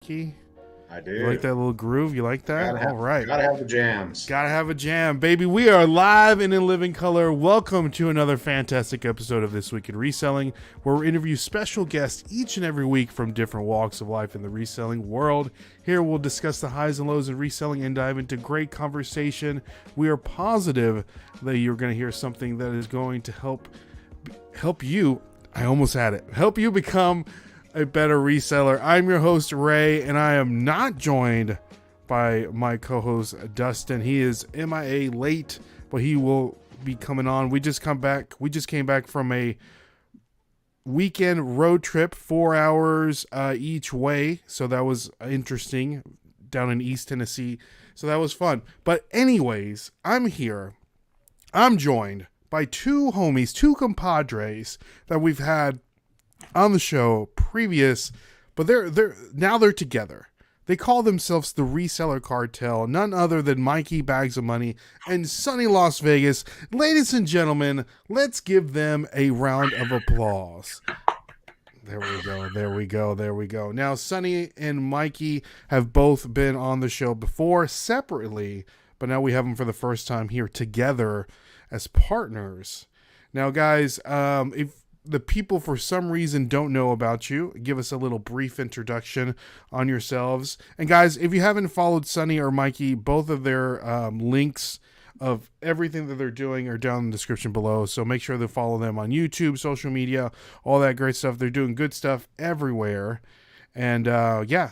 Mikey? I do. You like that little groove? You like that? All right. Gotta have the jams. Gotta have a jam, baby. We are live and in living color. Welcome to another fantastic episode of This Week in Reselling, where we interview special guests each and every week from different walks of life in the reselling world. Here we'll discuss the highs and lows of reselling and dive into great conversation. We are positive that you're going to hear something that is going to help you. I almost had it. Help you become a better reseller. I'm your host, Ray, and I am not joined by my co-host, Dustin. He is MIA late, but he will be coming on. We just came back from a weekend road trip, 4 hours each way. So that was interesting down in East Tennessee. So that was fun. But anyways, I'm here. I'm joined by two homies, two compadres that we've had on the show previous, but they're together. They call themselves the Reseller Cartel, none other than Mikey Bags of Money and sunny Las Vegas. Ladies and gentlemen, let's give them a round of applause. There we go. Now, Sunny and Mikey have both been on the show before separately, but now we have them for the first time here together as partners. Now, guys, if the people for some reason don't know about you, give us a little brief introduction on yourselves. And guys, if you haven't followed Sunny or Mikey, both of their links of everything that they're doing are down in the description below. So make sure to follow them on YouTube, social media, all that great stuff. They're doing good stuff everywhere. And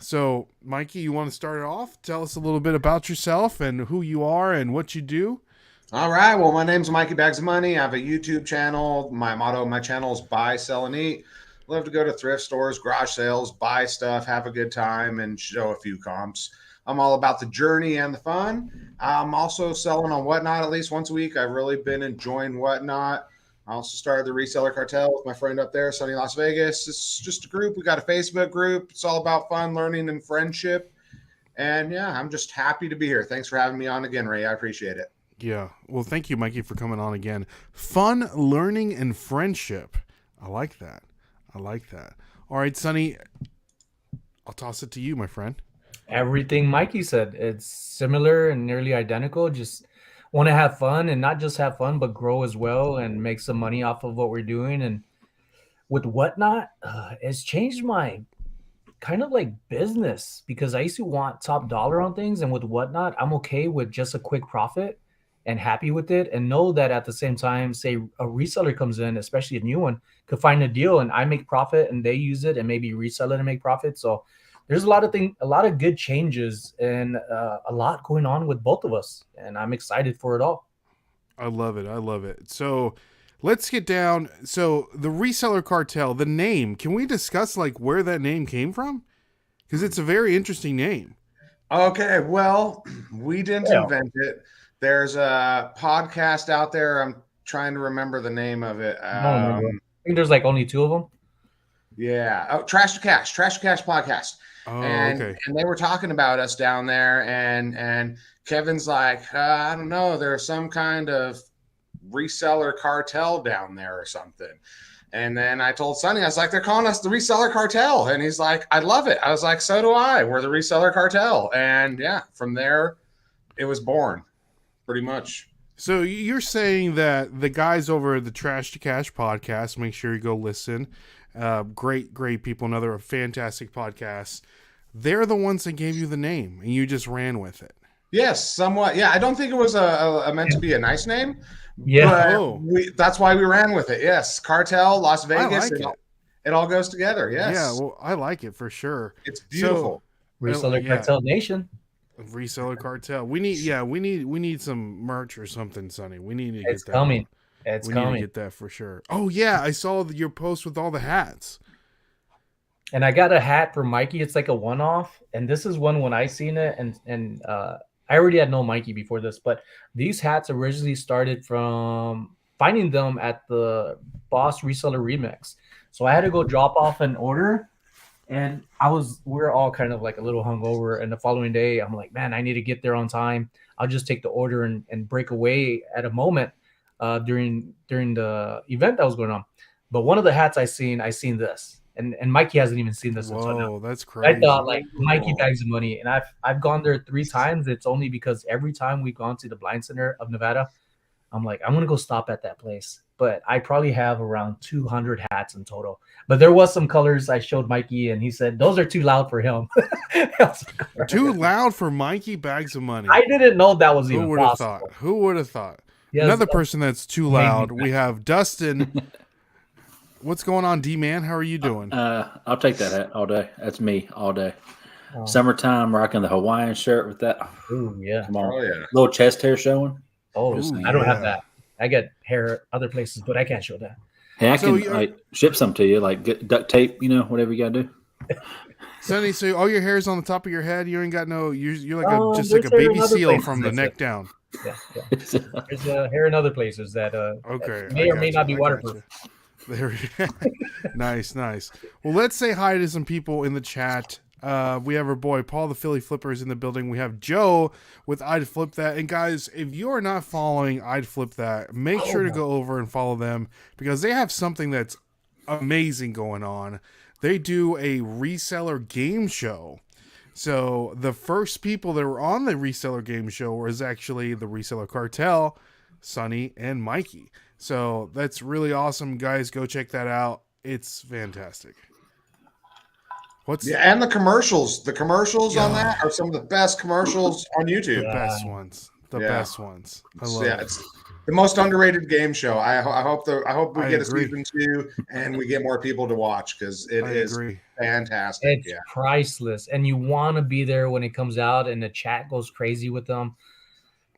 so Mikey, you want to start it off? Tell us a little bit about yourself and who you are and what you do. All right. Well, my name's Mikey Bags of Money. I have a YouTube channel. My motto of my channel is buy, sell, and eat. Love to go to thrift stores, garage sales, buy stuff, have a good time, and show a few comps. I'm all about the journey and the fun. I'm also selling on Whatnot at least once a week. I've really been enjoying Whatnot. I also started the Reseller Cartel with my friend up there, sunny Las Vegas. It's just a group. We got a Facebook group. It's all about fun, learning, and friendship. And yeah, I'm just happy to be here. Thanks for having me on again, Ray. I appreciate it. Yeah. Well, thank you, Mikey, for coming on again. Fun, learning, and friendship. I like that. All right, Sonny, I'll toss it to you, my friend. Everything Mikey said. It's similar and nearly identical. Just want to have fun, and not just have fun, but grow as well and make some money off of what we're doing. And with Whatnot, it's changed my kind of like business, because I used to want top dollar on things, and with Whatnot, I'm okay with just a quick profit and happy with it, and know that at the same time, say a reseller comes in, especially a new one, could find a deal and I make profit and they use it and maybe resell it and make profit. So there's a lot of good changes, and a lot going on with both of us, and I'm excited for it all. I love it. So let's get down. So the Reseller Cartel, the name, can we discuss like where that name came from? Because it's a very interesting name. Okay, well, we didn't invent it. There's a podcast out there. I'm trying to remember the name of it. I think there's like only two of them. Yeah. Oh, Trash to Cash podcast. Oh, and they were talking about us down there, and Kevin's like, I don't know, there's some kind of reseller cartel down there or something. And then I told Sonny, I was like, they're calling us the Reseller Cartel. And he's like, I love it. I was like, so do I. We're the Reseller Cartel. And yeah, from there, it was born, pretty much. So you're saying that the guys over at the Trash to Cash podcast, make sure you go listen. Great people. Another fantastic podcast. They're the ones that gave you the name, and you just ran with it. Yes, somewhat. Yeah, I don't think it was a meant to be a nice name. Yeah, but that's why we ran with it. Yes, Cartel, Las Vegas. I like it all goes together. Yes. Yeah, well, I like it for sure. It's beautiful. Reseller Cartel Nation. Reseller Cartel. We need some merch or something, Sonny. We need to get that. Coming. Need to get that for sure. Oh yeah, I saw your post with all the hats. And I got a hat for Mikey. It's like a one-off, and this is one when I seen it, and I already had known Mikey before this, but these hats originally started from finding them at the Boss Reseller Remix. So I had to go drop off an order, and we're all kind of like a little hungover. And the following day, I'm like, man, I need to get there on time. I'll just take the order and break away at a moment during the event that was going on. But one of the hats I seen this, and Mikey hasn't even seen this until now. Whoa, that's I crazy. thought like Mikey Bags of Money, and I've gone there 3 times. It's only because every time we've gone to the Blind Center of Nevada, I'm like, I'm gonna go stop at that place. But I probably have around 200 hats in total. But there was some colors I showed Mikey, and he said those are too loud for him. Too loud for Mikey Bags of Money. I didn't know that was Who even would have possible. thought? Who would have thought? He has Another a person that's too loud. We have Dustin. What's going on, D-Man? How are you doing? I'll take that hat all day. That's me all day. Oh. Summertime, rocking the Hawaiian shirt with that. Ooh, yeah. Come on. Oh yeah. Little chest hair showing. Oh, Ooh, I don't have yeah. that. I get hair other places, but I can't show that. Hey, I So can like ship some to you, like get duct tape, whatever you gotta do. Sonny, so all your hair's on the top of your head. You ain't got no. You're like just there's like a hair in baby other seal places, from the that's neck it. down. Yeah. There's hair in other places that Okay, may I or may gotcha, not be I waterproof. gotcha. There, nice. Well, let's say hi to some people in the chat. We have our boy Paul the Philly Flippers in the building. We have Joe with I'd Flip That. And guys, if you are not following I'd Flip That, make sure to go over and follow them because they have something that's amazing going on. They do a reseller game show. So the first people that were on the reseller game show was actually the Reseller Cartel, Sonny and Mikey. So that's really awesome, guys. Go check that out. It's fantastic. Yeah, and the commercials. The commercials on that are some of the best commercials on the YouTube. best ones? The Yeah. best ones. I love it. It's the most underrated game show. I hope we I get agree. a season 2 and we get more people to watch because it I is agree. fantastic. It's priceless, and you want to be there when it comes out, and the chat goes crazy with them.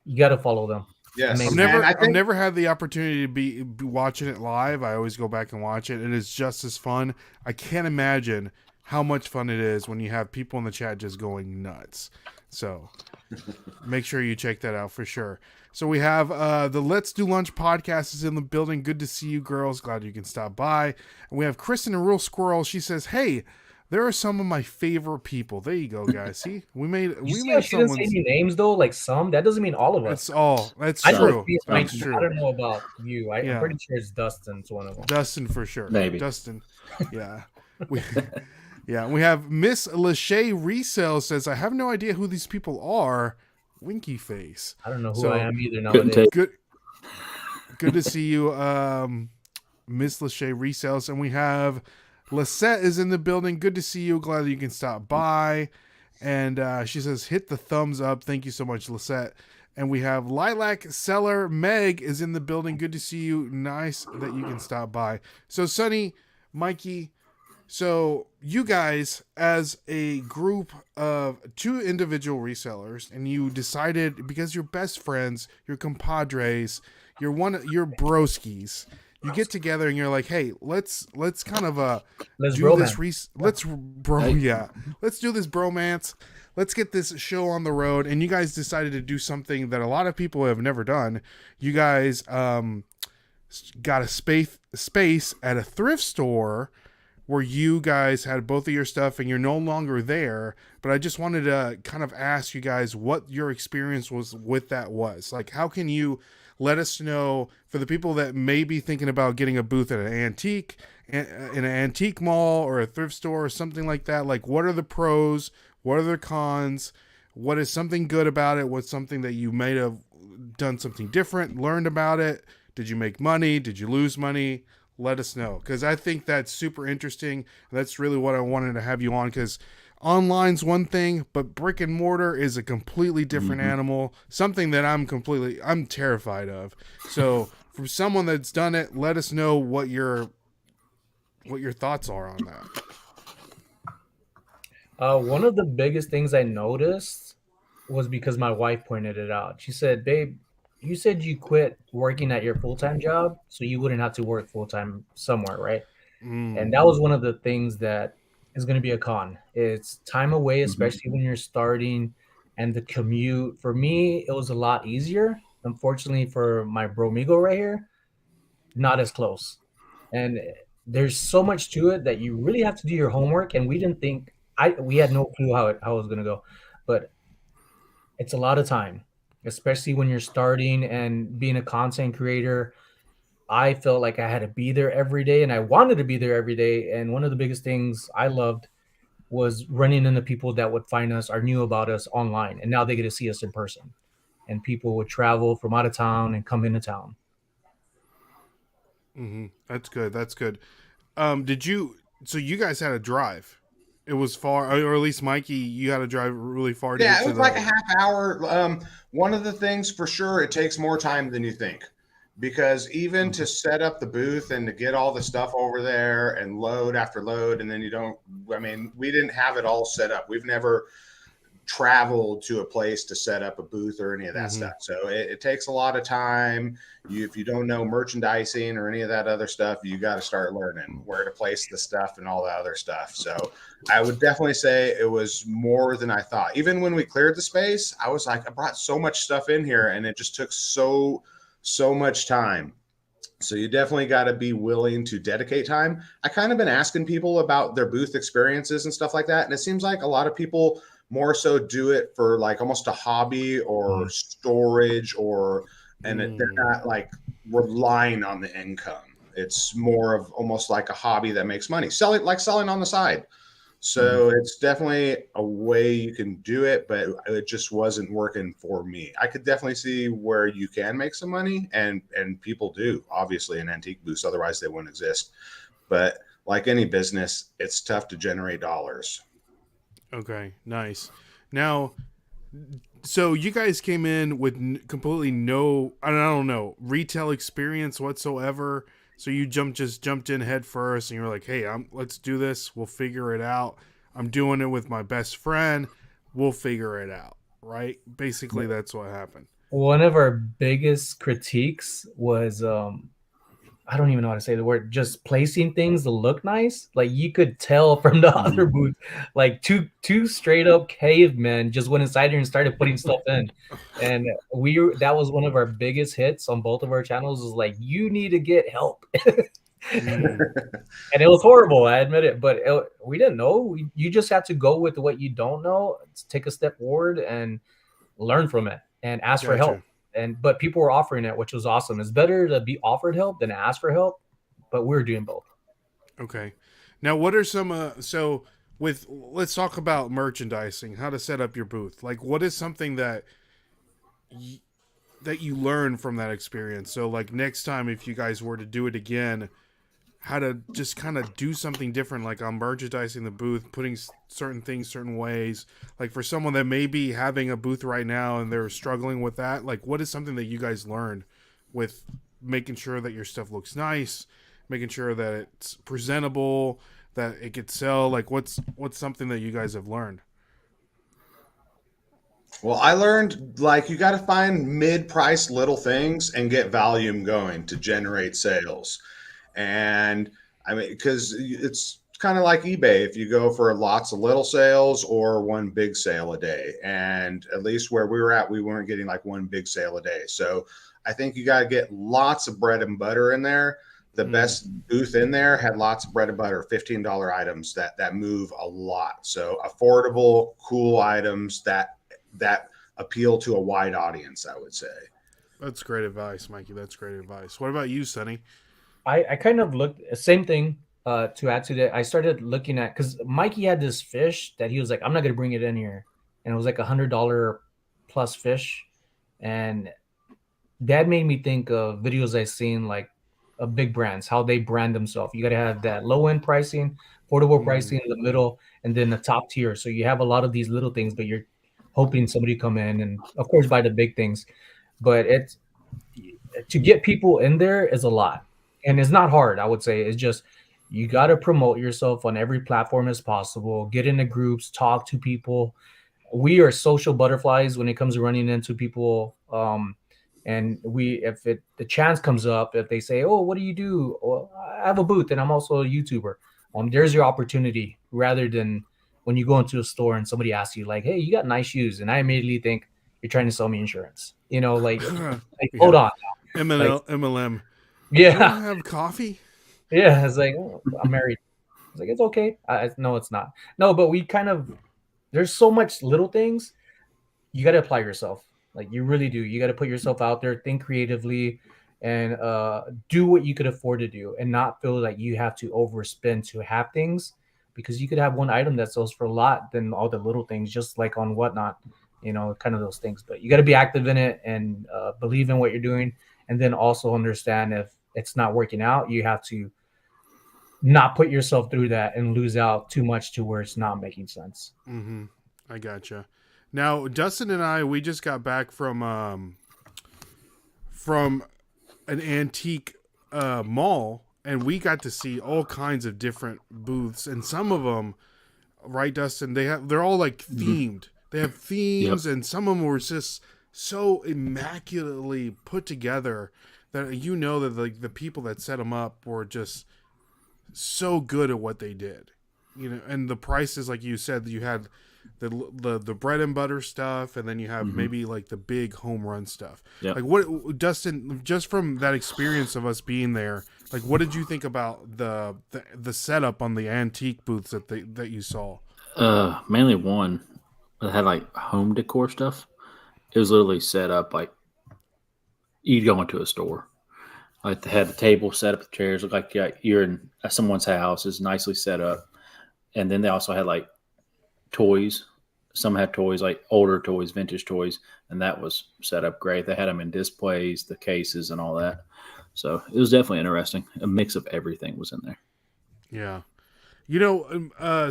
You got to follow them. Yes. Amazing. I've never had the opportunity to be watching it live. I always go back and watch it, and it's just as fun. I can't imagine how much fun it is when you have people in the chat just going nuts. So make sure you check that out for sure. So we have the Let's Do Lunch podcast is in the building. Good to see you girls. Glad you can stop by. And we have Kristen, a real squirrel. She says, hey, there are some of my favorite people. There you go, guys. See, we made She didn't say any names though, like some. That doesn't mean all of us. It's all. That's I know true. it's That's Mikey. true. I don't know about you. I'm Yeah. pretty sure it's Dustin's one of them. Dustin for sure. Maybe. Dustin. Yeah. We have Miss Lachey Resell says, I have no idea who these people are. Winky face. I don't know who So, I am either couldn't nowadays. Good to see you, Miss Lachey Resells. And we have Lisette is in the building. Good to see you. Glad that you can stop by. And she says, hit the thumbs up. Thank you so much, Lisette. And we have Lilac Seller Meg is in the building. Good to see you. Nice that you can stop by. So, Sonny, Mikey, so you guys, as a group of 2 individual resellers, and you decided because you're best friends, you're compadres, you're broskies, you get together and you're like, hey, let's kind of Let's do bromance. this. Let's do this bromance. Let's get this show on the road. And you guys decided to do something that a lot of people have never done. You guys got a space at a thrift store where you guys had both of your stuff and you're no longer there. But I just wanted to kind of ask you guys what your experience was with that was. Like, how can you let us know for the people that may be thinking about getting a booth at in an antique mall or a thrift store or something like that? Like, what are the pros? What are the cons? What is something good about it? What's something that you may have done something different, learned about it? Did you make money? Did you lose money? Let us know, because I think that's super interesting. That's really what I wanted to have you on, because online's one thing, but brick and mortar is a completely different animal, something that I'm terrified of. So from someone that's done it, let us know what your thoughts are on that. One of the biggest things I noticed was because my wife pointed it out. She said, babe, you said you quit working at your full-time job so you wouldn't have to work full-time somewhere, right? And that was one of the things that is going to be a con. It's time away, especially when you're starting, and the commute. For me, it was a lot easier. Unfortunately, for my bromigo right here, not as close. And there's so much to it that you really have to do your homework. And we didn't think we had no clue how it was going to go, but it's a lot of time, especially when you're starting and being a content creator. I felt like I had to be there every day, and I wanted to be there every day. And one of the biggest things I loved was running into people that would find us or knew about us online, and now they get to see us in person. And people would travel from out of town and come into town. That's good. That's good. Did you? So you guys had to drive. It was far, or at least Mikey, you had to drive really far to Yeah, get it to was the. like a half hour. One of the things for sure, it takes more time than you think, because even to set up the booth and to get all the stuff over there and load after load, and then you don't. I mean, we didn't have it all set up. We've never traveled to a place to set up a booth or any of that stuff. So it takes a lot of time. If you don't know merchandising or any of that other stuff, you got to start learning where to place the stuff and all that other stuff. So I would definitely say it was more than I thought. Even when we cleared the space, I was like, I brought so much stuff in here, and it just took so much time. So you definitely got to be willing to dedicate time. I kind of been asking people about their booth experiences and stuff like that. And it seems like a lot of people more so do it for like almost a hobby or storage, and they're not like relying on the income. It's more of almost like a hobby that makes money, selling on the side. So it's definitely a way you can do it, but it just wasn't working for me. I could definitely see where you can make some money, and people do, obviously, in antique booths. Otherwise, they wouldn't exist. But like any business, it's tough to generate dollars. Okay, nice. Now, so you guys came in with completely no, I don't know, retail experience whatsoever. So you just jumped in head first, and you're like, "Hey, let's do this. We'll figure it out. I'm doing it with my best friend. We'll figure it out." Right? Basically, that's what happened. One of our biggest critiques was I don't even know how to say the word, just placing things to look nice. Like you could tell from the other booth, like two straight up cavemen just went inside here and started putting stuff in. And that was one of our biggest hits on both of our channels, was like, you need to get help. And it was horrible, I admit it, but we didn't know. You just have to go with what you don't know, take a step forward and learn from it and ask for help. But people were offering it, which was awesome. It's better to be offered help than ask for help, but we're doing both. Okay. Now, what are some let's talk about merchandising, how to set up your booth. Like, what is something that you learn from that experience? So, like, next time if you guys were to do it again, how to just kind of do something different, like on merchandising the booth, putting certain things certain ways. Like for someone that may be having a booth right now and they're struggling with that, like what is something that you guys learned with making sure that your stuff looks nice, making sure that it's presentable, that it could sell? Like what's something that you guys have learned? Well, I learned like you got to find mid-price little things and get volume going to generate sales. And I mean, because it's kind of like eBay. If you go for lots of little sales or one big sale a day, and at least where we were at, we weren't getting like one big sale a day. So I think you got to get lots of bread and butter in there. The best booth in there had lots of bread and butter, $15 items that move a lot. So affordable, cool items that appeal to a wide audience, I would say. That's great advice, Mikey. That's great advice. What about you, Sonny? I kind of looked, same thing, to add to that. I started looking at, because Mikey had this fish that he was like, I'm not going to bring it in here. And it was like $100 plus fish. And that made me think of videos I've seen, like big brands, how they brand themselves. You got to have that low end pricing, affordable pricing in the middle, and then the top tier. So you have a lot of these little things, but you're hoping somebody come in and of course buy the big things. But it's to get people in there is a lot. And it's not hard, I would say. It's just you got to promote yourself on every platform as possible. Get into groups, talk to people. We are social butterflies when it comes to running into people. And if the chance comes up, if they say, "Oh, what do you do?" Well, I have a booth and I'm also a YouTuber. There's your opportunity, rather than when you go into a store and somebody asks you like, "Hey, you got nice shoes," and I immediately think you're trying to sell me insurance. Like hold on, MLM. Yeah. You don't have coffee? Yeah, it's like, oh, I'm married. It's like, it's okay. No, it's not. No, but there's so much little things. You got to apply yourself. Like you really do. You got to put yourself out there, think creatively, and do what you could afford to do, and not feel like you have to overspend to have things, because you could have one item that sells for a lot than all the little things, just like on Whatnot, kind of those things. But you got to be active in it and believe in what you're doing, and then also understand if it's not working out, you have to not put yourself through that and lose out too much to where it's not making sense. Mm-hmm. I gotcha. Now, Dustin and I, we just got back from an antique mall, and we got to see all kinds of different booths, and some of them, right, Dustin? They're all like themed. They have themes, and some of them were just so immaculately put together that that like the people that set them up were just so good at what they did, and the prices, like you said, you had the bread and butter stuff, and then you have maybe like the big home run stuff. Yep. Like, what, Dustin, just from that experience of us being there, like, what did you think about the setup on the antique booths that you saw? Mainly one that had like home decor stuff. It was literally set up like you'd go into a store. Like they had the table set up, the chairs look like you're in someone's house. It's nicely set up, and then they also had like toys. Some had toys, like older toys, vintage toys, and that was set up great. They had them in displays, the cases, and all that. So it was definitely interesting. A mix of everything was in there. Yeah.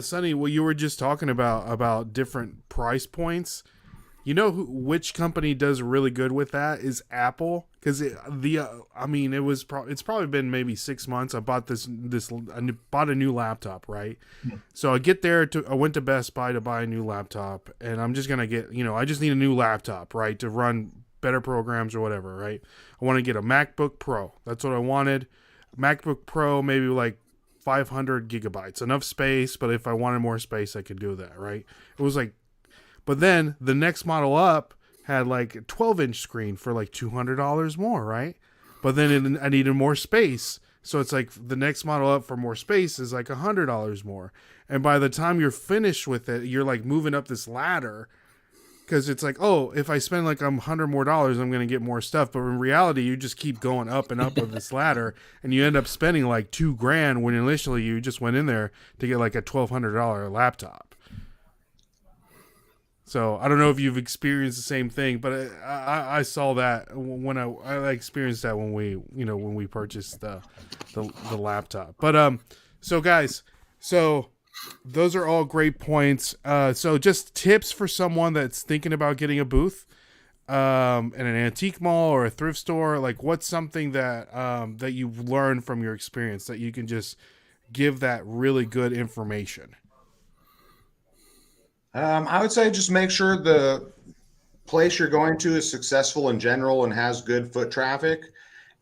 Sonny, what you were just talking about different price points. Which company does really good with that is Apple, because it's probably been maybe 6 months. I bought bought a new laptop, right? So I get there I went to Best Buy to buy a new laptop, and I'm just gonna get I just need a new laptop, right, to run better programs or whatever, right? I want to get a MacBook Pro. That's what I wanted. MacBook Pro, maybe like 500 gigabytes, enough space, but if I wanted more space, I could do that, right? It was like. But then the next model up had like a 12-inch screen for like $200 more, right? But then I needed more space. So it's like the next model up for more space is like $100 more. And by the time you're finished with it, you're like moving up this ladder, because it's like, oh, if I spend like $100 more, I'm going to get more stuff. But in reality, you just keep going up and up with this ladder, and you end up spending like $2,000 when initially you just went in there to get like a $1,200 laptop. So I don't know if you've experienced the same thing, but I saw that when I experienced that when we purchased the laptop. But so guys, those are all great points. So just tips for someone that's thinking about getting a booth in an antique mall or a thrift store. Like, what's something that that you've learned from your experience that you can just give that really good information? I would say just make sure the place you're going to is successful in general and has good foot traffic,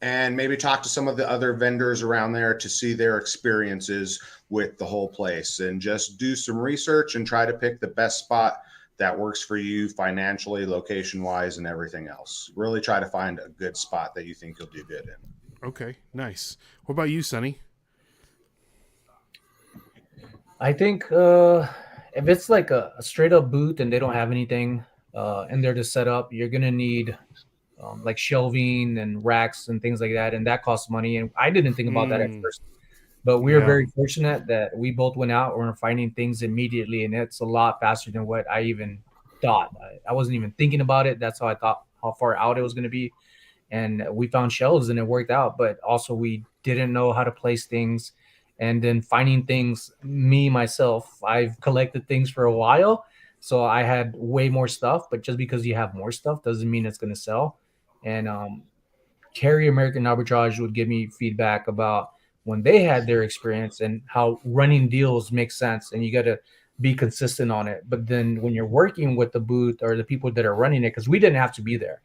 and maybe talk to some of the other vendors around there to see their experiences with the whole place, and just do some research and try to pick the best spot that works for you financially, location wise, and everything else. Really try to find a good spot that you think you'll do good in. Okay, nice. What about you, Sonny? I think if it's like a straight up booth and they don't have anything in there to set up, you're gonna need like shelving and racks and things like that, and that costs money. And I didn't think about that at first, but we were very fortunate that we both went out and were finding things immediately, and it's a lot faster than what I even thought. I wasn't even thinking about it. That's how I thought how far out it was gonna be, and we found shelves and it worked out. But also we didn't know how to place things. And then finding things, myself, I've collected things for a while, so I had way more stuff. But just because you have more stuff doesn't mean it's going to sell. And Carrie American Arbitrage would give me feedback about when they had their experience and how running deals make sense, and you got to be consistent on it. But then when you're working with the booth or the people that are running it, because we didn't have to be there,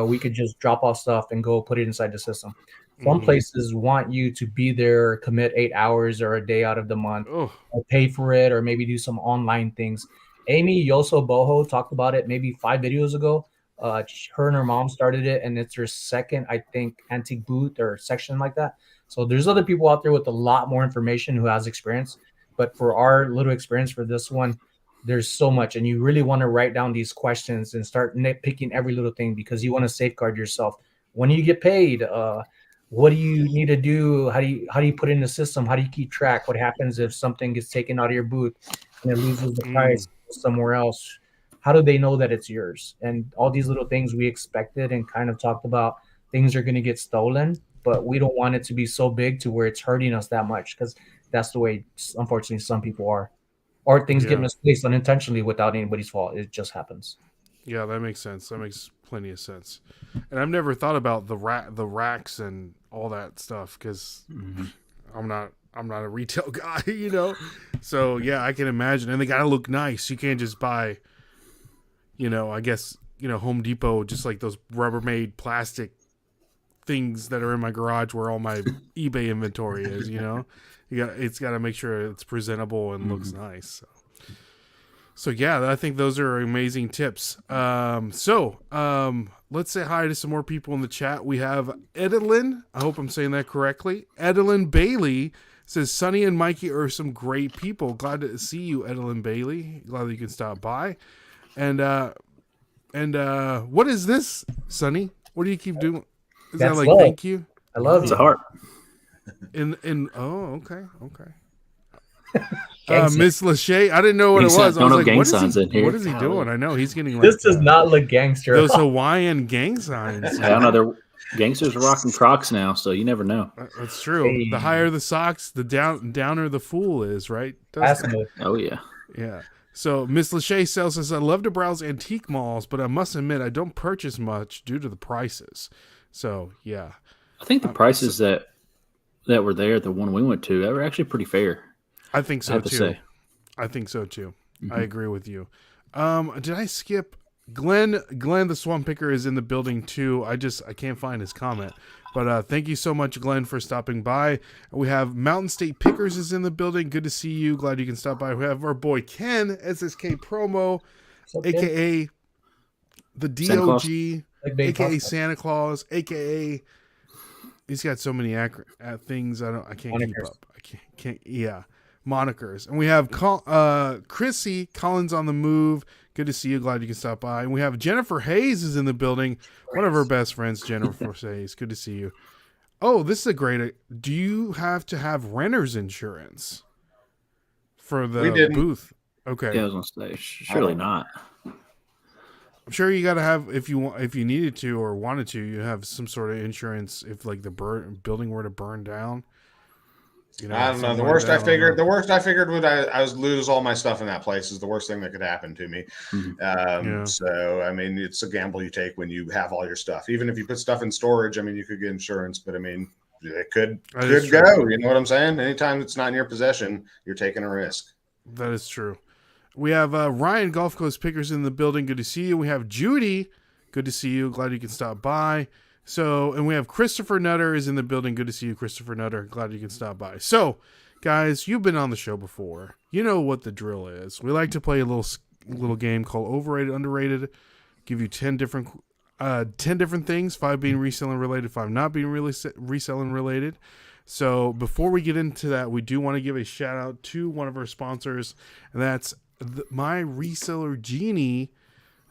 we could just drop off stuff and go put it inside the system. Some places want you to be there, commit 8 hours or a day out of the month, or pay for it, or maybe do some online things. Amy Yoso Boho talked about it maybe 5 videos ago. Her and her mom started it, and it's her second, I think, antique booth or section like that. So there's other people out there with a lot more information who has experience. But for our little experience for this one, there's so much, and you really want to write down these questions and start nitpicking every little thing, because you want to safeguard yourself when do you get paid? What do you need to do? How do you put it in the system? How do you keep track? What happens if something gets taken out of your booth and it loses the price somewhere else? How do they know that it's yours? And all these little things we expected and kind of talked about, things are going to get stolen, but we don't want it to be so big to where it's hurting us that much, because that's the way, unfortunately, some people are. Or things get misplaced unintentionally without anybody's fault. It just happens. Yeah, that makes sense. That makes plenty of sense. And I've never thought about the racks and all that stuff because I'm not a retail guy, you know. So yeah, I can imagine. And they gotta look nice. You can't just buy, you know, I guess, you know, Home Depot, just like those Rubbermaid plastic things that are in my garage where all my eBay inventory is, you know. It's got to make sure it's presentable and looks nice. So yeah, I think those are amazing tips. Let's say hi to some more people in the chat. We have Edelyn. I hope I'm saying that correctly. Edelyn Bailey says, Sonny and Mikey are some great people. Glad to see you, Edelyn Bailey. Glad that you can stop by. And what is this, Sonny? What do you keep doing? Is that like, love. thank you? I love It's you. a heart. Okay. Miss Lachey, I didn't know what it was. I was like, what is he doing? I know he's getting like This does not look gangster. those Hawaiian gang signs. I don't know. They're gangsters are rocking Crocs now, so you never know. That's true. Hey. The higher the socks, the downer the fool is, right? Oh yeah. Yeah. So Miss Lachey says, I love to browse antique malls, but I must admit I don't purchase much due to the prices. So yeah. I think the prices that were there, the one we went to, that were actually pretty fair. I think so I have to too. say. I think so too. I agree with you. Did I skip Glenn the Swamp Picker is in the building too. I can't find his comment. But thank you so much, Glenn, for stopping by. We have Mountain State Pickers is in the building. Good to see you. Glad you can stop by. We have our boy Ken, SSK Promo, aka the DOG, aka Santa Claus, aka he's got so many things I can't keep up. I can't yeah. Monikers. And we have Chrissy Collins on the move. Good to see you. Glad you can stop by. And we have Jennifer Hayes is in the building. One of our best friends, Jennifer Hayes. Good to see you. Oh, this is a great. Do you have to have renter's insurance for the booth? Okay. Yeah, I was gonna say surely not. I'm sure you got to have if you needed to or wanted to. You have some sort of insurance if like the building were to burn down. You know, I don't know. The worst I figured would I was lose all my stuff in that place is the worst thing that could happen to me. So I mean, it's a gamble you take when you have all your stuff. Even if you put stuff in storage, I mean, you could get insurance, but I mean, it could go. You know what I'm saying? Anytime it's not in your possession, you're taking a risk. That is true. We have Ryan Gulf Coast Pickers in the building. Good to see you. We have Judy. Good to see you. Glad you can stop by. So, and we have Christopher Nutter is in the building. Good to see you, Christopher Nutter. Glad you can stop by. So, guys, you've been on the show before. You know what the drill is. We like to play a little game called Overrated, Underrated. Give you 10 different things, 5 being reselling related, 5 not being really reselling related. So, before we get into that, we do want to give a shout out to one of our sponsors, and that's my Reseller Genie.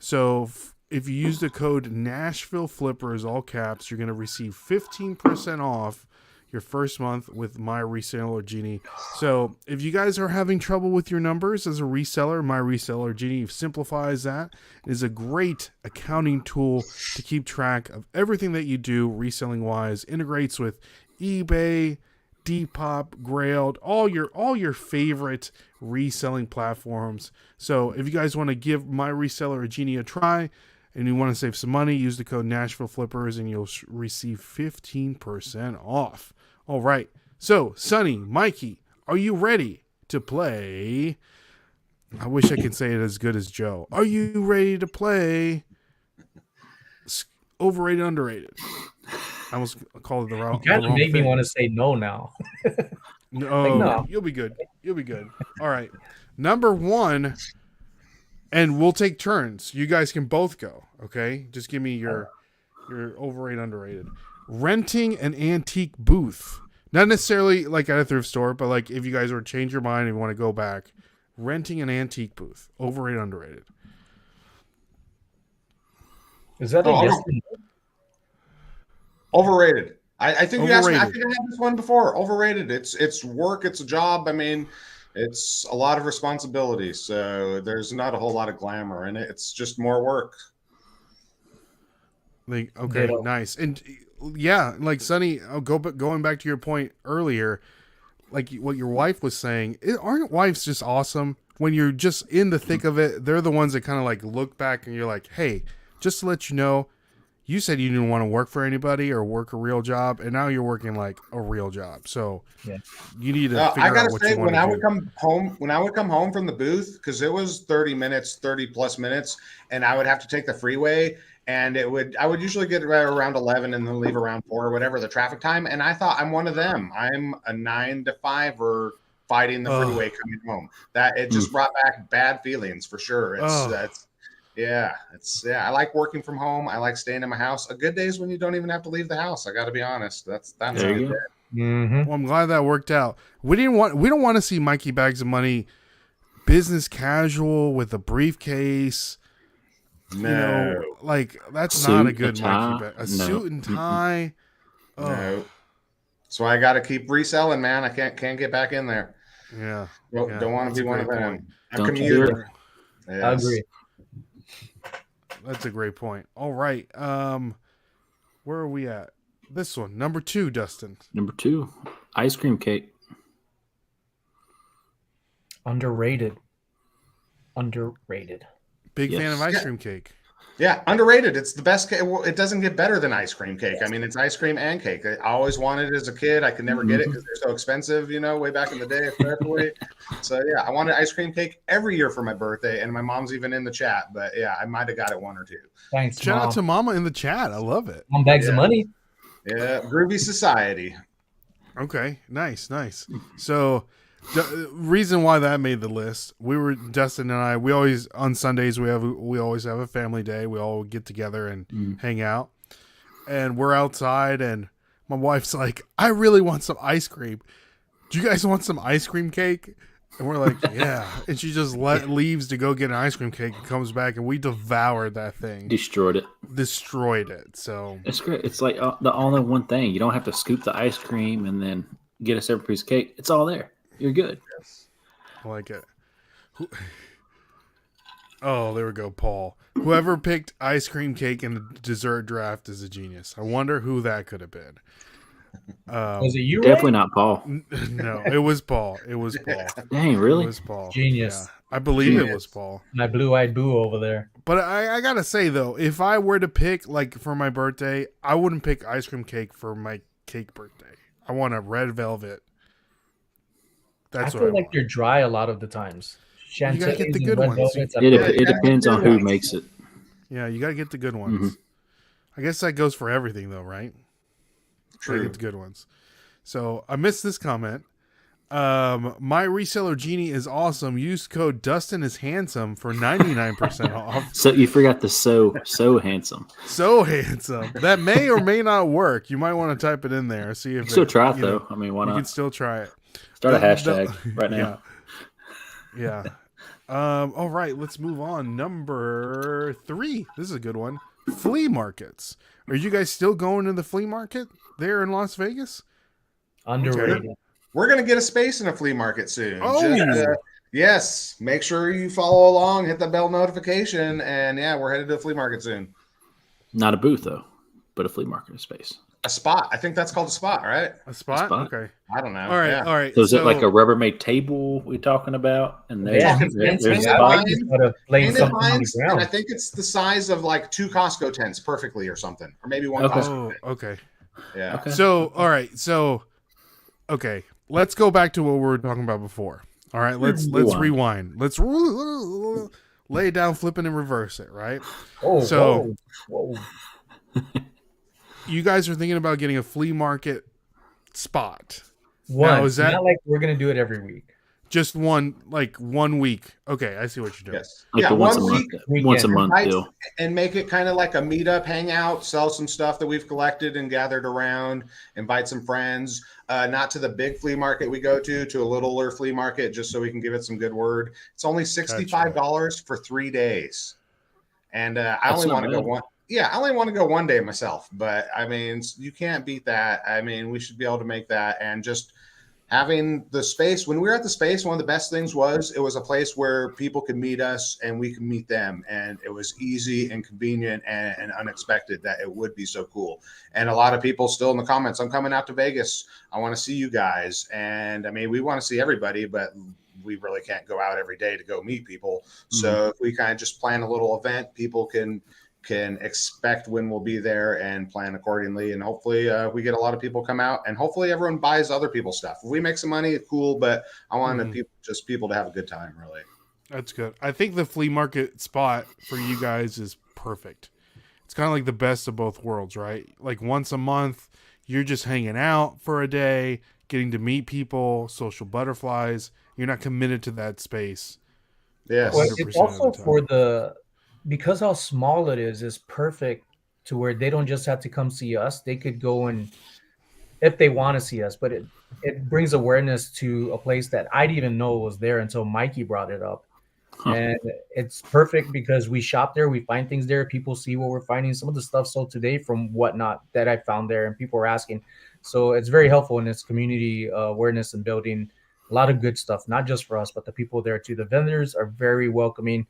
So, if you use the code NashvilleFlippers, all caps, you're going to receive 15% off your first month with my Reseller Genie. So if you guys are having trouble with your numbers as a reseller, my Reseller Genie simplifies that. It is a great accounting tool to keep track of everything that you do reselling wise. Integrates with eBay, Depop, Grailed, all your favorite reselling platforms. So if you guys want to give my Reseller Genie a try, and you want to save some money, use the code NashvilleFlippers and you'll receive 15% off. All right. So, Sonny, Mikey, are you ready to play? I wish I could say it as good as Joe. Are you ready to play Overrated, Underrated? I almost called it the wrong You kind of made me thing. want to say no now. No, you'll be good. You'll be good. All right. Number 1. And we'll take turns. You guys can both go, okay? Just give me your overrated, underrated. Renting an antique booth. Not necessarily like at a thrift store, but like if you guys were to change your mind and want to go back, renting an antique booth. Overrated, underrated. Is that a yes? Overrated. I think you asked me. I Overrated. think I had this one before. Overrated. It's work. It's a job. I mean, it's a lot of responsibility. So there's not a whole lot of glamour in it. It's just more work. Like, okay, Ditto. nice. And yeah, like Sonny, going back to your point earlier, like what your wife was saying, aren't wives just awesome? When you're just in the thick of it, they're the ones that kind of like look back and you're like, hey, just to let you know, you said you didn't want to work for anybody or work a real job, and now you're working like a real job. So Yeah. you need to I figure gotta out what say, you want when I to would do. come home, from the booth, because it was 30 minutes, 30 plus minutes, and I would have to take the freeway, and I would usually get around 11 and then leave around 4 or whatever the traffic time. And I thought I'm one of them. I'm a 9 to 5 or fighting the freeway coming home. That it just brought back bad feelings for sure. Yeah. I like working from home. I like staying in my house. A good day is when you don't even have to leave the house. I got to be honest. That's a There good you go. day. Mm-hmm. Well, I'm glad that worked out. We don't want to see Mikey Bags of Money business casual with a briefcase. No, You know, like that's Suit, not a a good tie? Mikey bag. A No. suit and tie. no. So I got to keep reselling, man. I can't get back in there. Yeah. Don't want that's to a be one of great them. point. A Don't you commuter. dare. I Yes. agree. That's a great point. All right. Where are we at? This one, number 2, Dustin. Number 2, ice cream cake. Underrated. Underrated. Big fan of Yes. ice cream cake. Yeah, underrated. It's the best cake. Well, it doesn't get better than ice cream cake. I mean, it's ice cream and cake. I always wanted it as a kid. I could never get it because they're so expensive, way back in the day, especially. So, yeah, I wanted ice cream cake every year for my birthday, and my mom's even in the chat. But, yeah, I might have got it 1 or 2. Thanks, Shout Mom. out to Mama in the chat. I love it. Mom bags of Yeah. money. Yeah, Groovy Society. Okay, nice. So, the reason why that made the list, Dustin and I. We always on Sundays we always have a family day. We all get together and hang out, and we're outside. And my wife's like, "I really want some ice cream. Do you guys want some ice cream cake?" And we're like, "Yeah." And she just leaves to go get an ice cream cake and comes back, and we devoured that thing, Destroyed it. destroyed it. So It's great. It's like the all-in one thing. You don't have to scoop the ice cream and then get a separate piece of cake. It's all there. You're good. I like it. Oh, there we go, Paul. Whoever picked ice cream cake in the dessert draft is a genius. I wonder who that could have been. Was it you? Definitely Ray? not Paul. No, it was Paul. Dang, really? It was Paul. Genius. Yeah, I believe it Genius. was Paul. My blue-eyed boo over there. But I gotta say though, if I were to pick like for my birthday, I wouldn't pick ice cream cake for my cake birthday. I want a red velvet. That's I what feel I like want. you're dry a lot of the times. You gotta get the Chantilly's good and red ones. velvets, I It, feel it, like- it depends on who makes it. Yeah, you gotta get the good ones. I guess that goes for everything though, right? Gotta True. get the good ones. So I missed this comment. My reseller genie is awesome. Use code Dustin is handsome for 99% off. So you forgot the so handsome. So handsome. That may or may not work. You might want to type it in there. See if Still try it you know, though. I mean, why you can not? still try it. Start a the- hashtag right now. Yeah. All right, let's move on. Number 3. This is a good one. Flea markets. Are you guys still going to the flea market there in Las Vegas? Underrated. We're going to get a space in a flea market soon. Oh. Yes. Make sure you follow along, hit the bell notification, and yeah, we're headed to a flea market soon. Not a booth though, but a flea market space. A spot. I think that's called a spot, right? A spot? spot. Okay. I don't know. All right. Yeah. All right. So is it like a Rubbermaid table we're talking about? And there's, Yeah, there's fancy. a I spot. like just gotta lay And something on the and I ground. think it's the size of like 2 Costco tents perfectly or something. Or maybe 1 Okay. Costco Oh, tent. okay. Yeah. Okay. So, all right. So, okay. Let's go back to what we were talking about before. All right. Let's rewind. Let's lay it down, flip it, and reverse it. Right. Oh, So- whoa. You guys are thinking about getting a flea market spot. One. is that- Not like we're gonna do it every week. Just one week. Okay, I see what you're doing. Yes. Like yeah. the once 1 a week month, once a weekend. month Right. deal. and make it kind of like a meetup, hangout, sell some stuff that we've collected and gathered around, invite some friends. Not to the big flea market we go to a littler flea market, just so we can give it some good word. It's only $65 for 3 days. And I That's only not want to go bad. one. I only want to go one day myself, but I mean, you can't beat that. I mean, we should be able to make that, and just having the space. When we were at the space, one of the best things was it was a place where people could meet us and we could meet them, and it was easy and convenient and unexpected that it would be so cool. And a lot of people still in the comments, I'm coming out to Vegas, I want to see you guys. And I mean, we want to see everybody, but we really can't go out every day to go meet people. So if we kind of just plan a little event, people can expect when we'll be there and plan accordingly. And hopefully we get a lot of people come out, and hopefully everyone buys other people's stuff. If we make some money, cool, but I want people to have a good time, really. That's good. I think the flea market spot for you guys is perfect. It's kind of like the best of both worlds, right? Like once a month, you're just hanging out for a day, getting to meet people, social butterflies. You're not committed to that space. Yes. Well, it's also for because how small it is perfect to where they don't just have to come see us. They could go and if they want to see us, but it brings awareness to a place that I didn't even know was there until Mikey brought it up. And it's perfect because we shop there, we find things there, people see what we're finding. Some of the stuff sold today from Whatnot that I found there, and people are asking. So it's very helpful in its community awareness and building a lot of good stuff, not just for us, but the people there too. The vendors are very welcoming.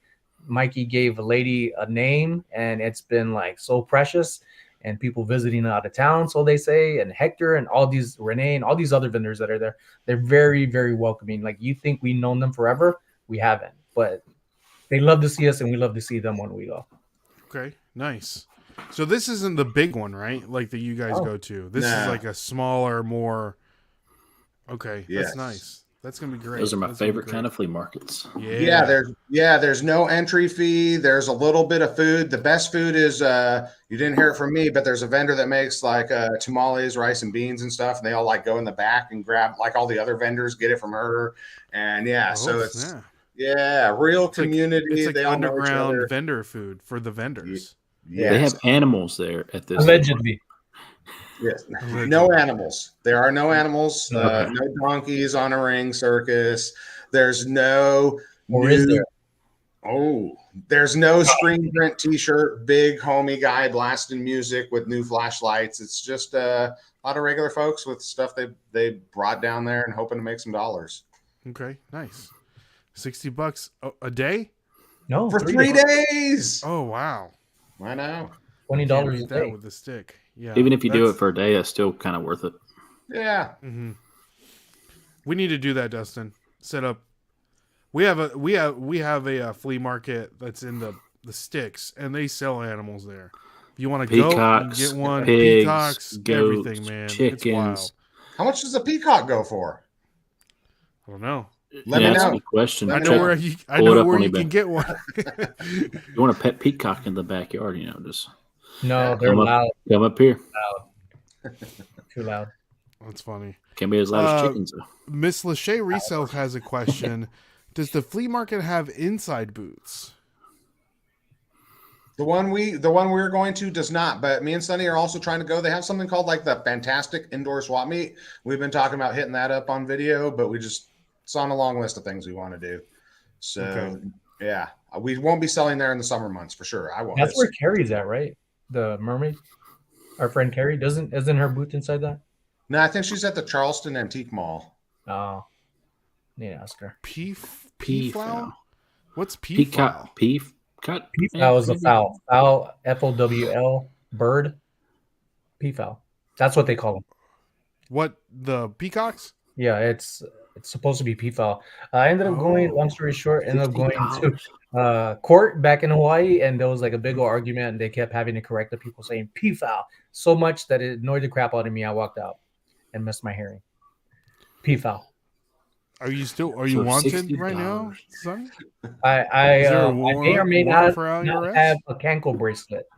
Mikey gave a lady a name, and it's been like so precious. And people visiting out of town, so they say, and Hector and all these Renee and all these other vendors that are there, they're very, very welcoming. Like you think we've known them forever, we haven't, but they love to see us, and we love to see them when we go. Okay, nice. So this isn't the big one, right? Like that you guys go to. This is like a smaller, more. Okay, that's nice. That's gonna be great. Those are my favorite kind of flea markets. There's no entry fee. There's a little bit of food. The best food is you didn't hear it from me, but there's a vendor that makes like tamales, rice and beans and stuff, and they all like go in the back and grab, like all the other vendors get it from her. And so it's real community. It's like they all know each other. underground vendor food for the vendors. Yes. They have animals there at this. Allegedly. Yes. No animals. There are no animals. No donkeys on a ring circus. There's no. Is there? Oh, there's no screen print T-shirt, big homie guy blasting music with new flashlights. It's just a lot of regular folks with stuff they brought down there and hoping to make some dollars. Okay, nice. $60 a day? No, for 3 days. Oh wow! I know. $20 a that day with the stick. Yeah. Even if you do it for a day, that's still kind of worth it. Yeah. Mm-hmm. We need to do that, Dustin. Set up. We have a flea market that's in the sticks, and they sell animals there. If you want to go, you can get one. Pigs, Peacocks, goats, everything, man. chickens. It's wild. How much does a peacock go for? I don't know. Let me know. Question. I know where you can get one. You want a pet peacock in the backyard? Just no, they're loud. Come up here. Loud. Too loud. That's funny. Can't be as loud as chickens though. Miss Lachey Resell has a question. Does the flea market have inside booths? The one we're going to does not, but me and Sonny are also trying to go. They have something called like the Fantastic Indoor Swap Meet. We've been talking about hitting that up on video, but it's on a long list of things we want to do. So we won't be selling there in the summer months for sure. I won't. That's where Carrie's at, right? The mermaid. Our friend Carrie isn't her booth inside that? No, I think she's at the Charleston Antique Mall. Oh, need to ask her. Peafowl? What's peafowl? Peafowl is a fowl. Fowl, FOWL, bird. Peafowl. That's what they call them. What, the peacocks? Yeah, it's supposed to be peafowl. I ended up going. Long story short, ended up going to court back in Hawaii, and there was like a big old argument, and they kept having to correct the people saying peafowl so much that it annoyed the crap out of me. I walked out and missed my hearing. Peafowl. Are you wanted right now, son? I may or may not have a cankle bracelet.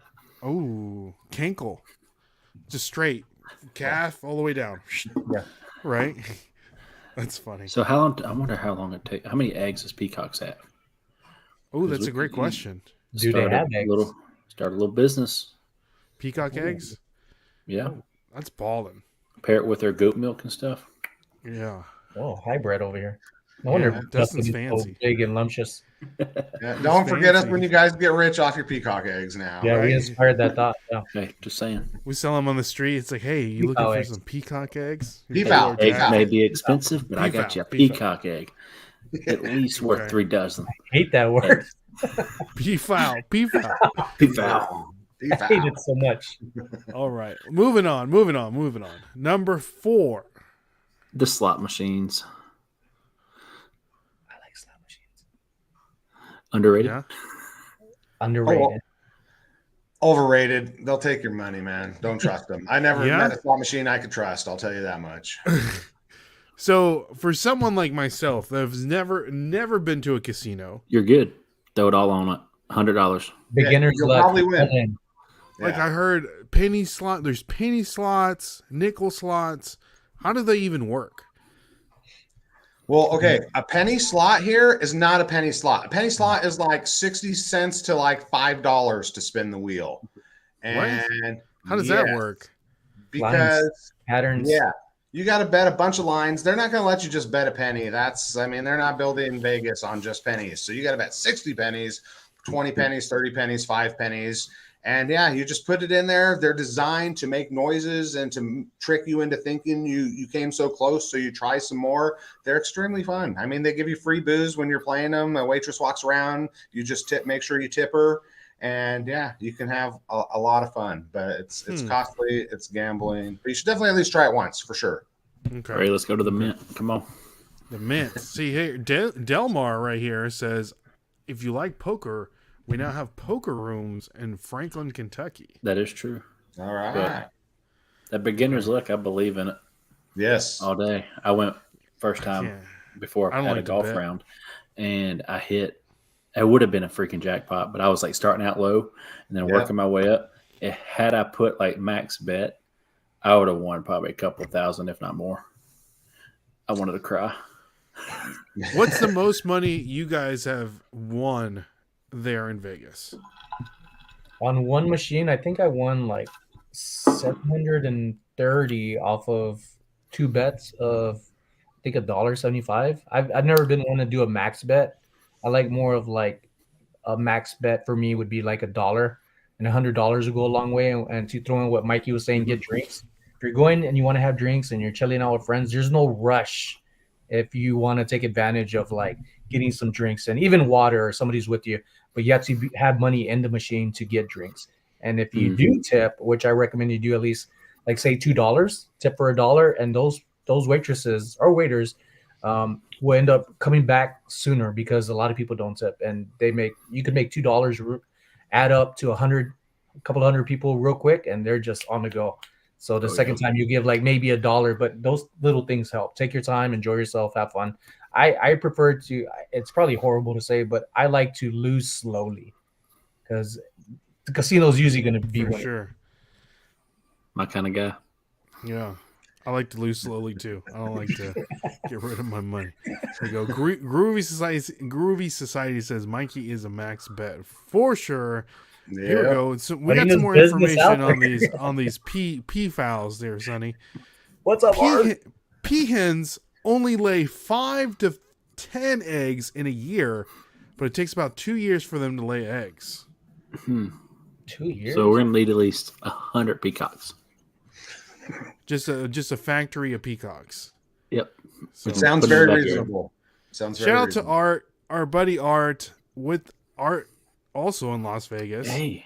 Oh, cankle. Just straight. Calf all the way down. Yeah. Right? That's funny. So I wonder how long it takes. How many eggs does peacocks have? Oh, that's a great question. Do they have eggs? Start a little business. Peacock eggs? Yeah. Oh, that's balling. Pair it with their goat milk and stuff. Yeah. Oh, hybrid over here. No wonder Yeah, Dustin's Dustin is so fancy. big and lumptious. Yeah, don't forget us fancy. when you guys get rich off your peacock eggs now. Yeah, right? we inspired that thought. Yeah. Hey, just saying. We sell them on the street. It's like, hey, you looking Peacock for eggs. some peacock eggs? Peafowl, Hey, Eggs peafowl. may be expensive, but I got you a Peafowl. peacock egg. At least worth Okay. 3 dozen. I hate that word. Peafowl. Peafowl. I hate it so much. All right. Moving on. Number 4. The slot machines. I like slot machines. Underrated. Yeah. Underrated. Overrated. They'll take your money, man. Don't trust them. I never Yeah? met a slot machine I could trust. I'll tell you that much. So for someone like myself that has never been to a casino, You're good. Throw it all on it. $100. Beginner's you'll luck. probably win. All in. like Yeah. I heard penny slot, there's penny slots, nickel slots. How do they even work? Well, okay. A penny slot here is not a penny slot. A penny slot is like 60 cents to like $5 to spin the wheel. And How does that yes, work? Because Patterns. yeah, you got to bet a bunch of lines. They're not going to let you just bet a penny. They're not building Vegas on just pennies. So you got to bet 60 pennies, 20 pennies, 30 pennies, 5 pennies. And yeah, you just put it in there. They're designed to make noises and to trick you into thinking you came so close. So you try some more. They're extremely fun. I mean, they give you free booze when you're playing them. A waitress walks around. You just make sure you tip her. And yeah, you can have a lot of fun, but it's costly. It's gambling. But you should definitely at least try it once for sure. Okay. All right, let's go to the mint. Come on. The mint. See here, Delmar right here says, if you like poker, we now have poker rooms in Franklin, Kentucky. That is true. All right. But that beginner's luck, I believe in it Yes. all day. I went first time Yeah. before I I don't had like a to golf bet. round, and I hit. It would have been a freaking jackpot, but I was like starting out low and then Yeah. working my way up. Had I put like max bet, I would have won probably a couple thousand, if not more. I wanted to cry. What's the most money you guys have won there in Vegas? On one machine, I think I won like 730 off of 2 bets of I think $1.75. I've never been one to do a max bet. I like more of like a max bet for me would be like $1, and $100 would go a long way. And to throw in what Mikey was saying, get drinks. If you're going and you want to have drinks and you're chilling out with friends, there's no rush if you want to take advantage of like getting some drinks and even water or somebody's with you, but you have to have money in the machine to get drinks. And if you do tip, which I recommend you do at least like say $2, tip for $1, and those waitresses or waiters will end up coming back sooner because a lot of people don't tip, and you could make $2 add up to a couple hundred people real quick, and they're just on the go. So the second time you give like maybe $1, but those little things help. Take your time, enjoy yourself, have fun. I prefer to. It's probably horrible to say, but I like to lose slowly because the casino's usually going to be For winning. sure. My kind of guy. Yeah. I like to lose slowly too. I don't like to get rid of my money. There you go. Groovy Society says Mikey is a max bet for sure. Here we go. So we got Putting some his more business out information on these P fouls there, Sonny. What's up, Art? P hens only lay 5 to 10 eggs in a year, but it takes about 2 years for them to lay eggs. 2 years. So we're going to need at least 100 peacocks. Just a factory of peacocks. Yep. So, It sounds Put it in very the backyard. reasonable. Sounds very shout out to reasonable. Art, our buddy Art, with Art also in Las Vegas. Hey,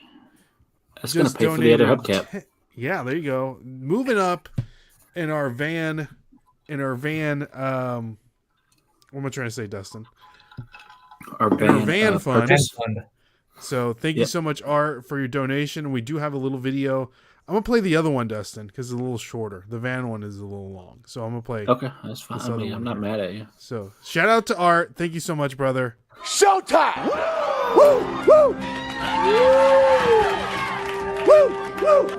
that's going to Just pay for the other donated hubcap. Yeah, there you go. Moving up in our van. What am I trying to say, Dustin? Our van fund. purchase. Fund. So thank you Yep. so much, Art, for your donation. We do have a little video. I'm gonna play the other one, Dustin, because it's a little shorter. The van one is a little long, so I'm gonna play. Okay, that's fine. This I other mean, one I'm not here. mad at you. So shout out to Art. Thank you so much, brother. Showtime! Woo! Woo! Woo! Woo!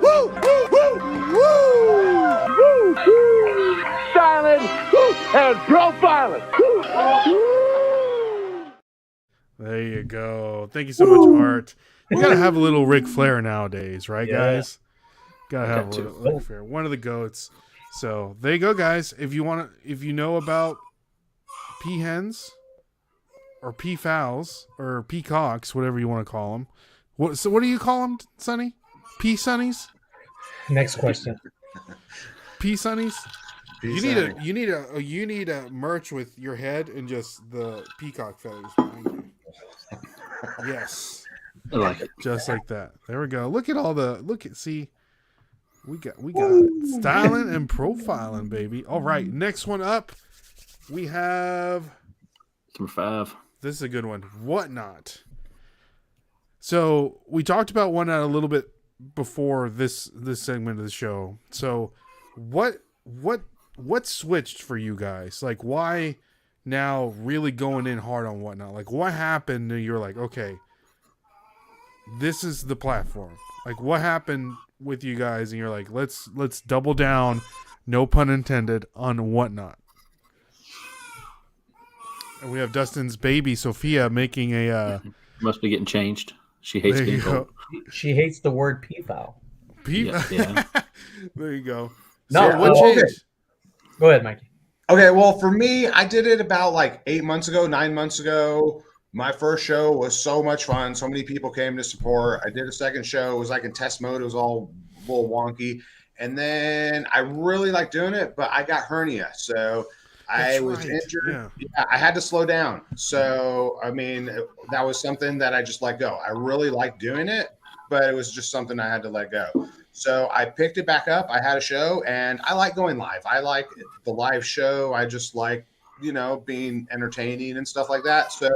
Woo! Woo! Woo! Woo! Silent and profiling. There you go. Thank you so much, Art. We gotta have a little Ric Flair nowadays, right, Yeah. guys? Gotta have Got a to. little Ric Flair. One of the goats. So there you go, guys. If you know about peahens or peafowls or peacocks, whatever you want to call them. What do you call them, Sonny? Pea sunnies? Next question. Pea sunnies? Peace You out. need a merch with your head and just the peacock feathers behind you. Yes, I like it. just like that. There we go. Look at see. We got styling and profiling, baby. All right, next one up, we have. Number 5. This is a good one. Whatnot. So we talked about Whatnot a little bit before this segment of the show. So what switched for you guys? Like, why now really going in hard on Whatnot? Like, what happened? And you're like, okay, this is the platform. Like, what happened with you guys? And you're like, let's double down, no pun intended, on Whatnot. And we have Dustin's baby Sophia making a. Must be getting changed. She hates There you being told. go. She hates the word peafowl. Yeah. There you go. No, So what okay. changed? Go ahead, Mikey. Okay, well, for me, I did it about like 9 months ago. My first show was so much fun. So many people came to support. I did a second show. It was like in test mode. It was all a little wonky. And then I really liked doing it, but I got hernia. So I That's was right. injured. Yeah. I had to slow down. So, I mean, that was something that I just let go. I really liked doing it, but it was just something I had to let go. So I picked it back up. I had a show, and I like going live. I like the live show. I just like, being entertaining and stuff like that. So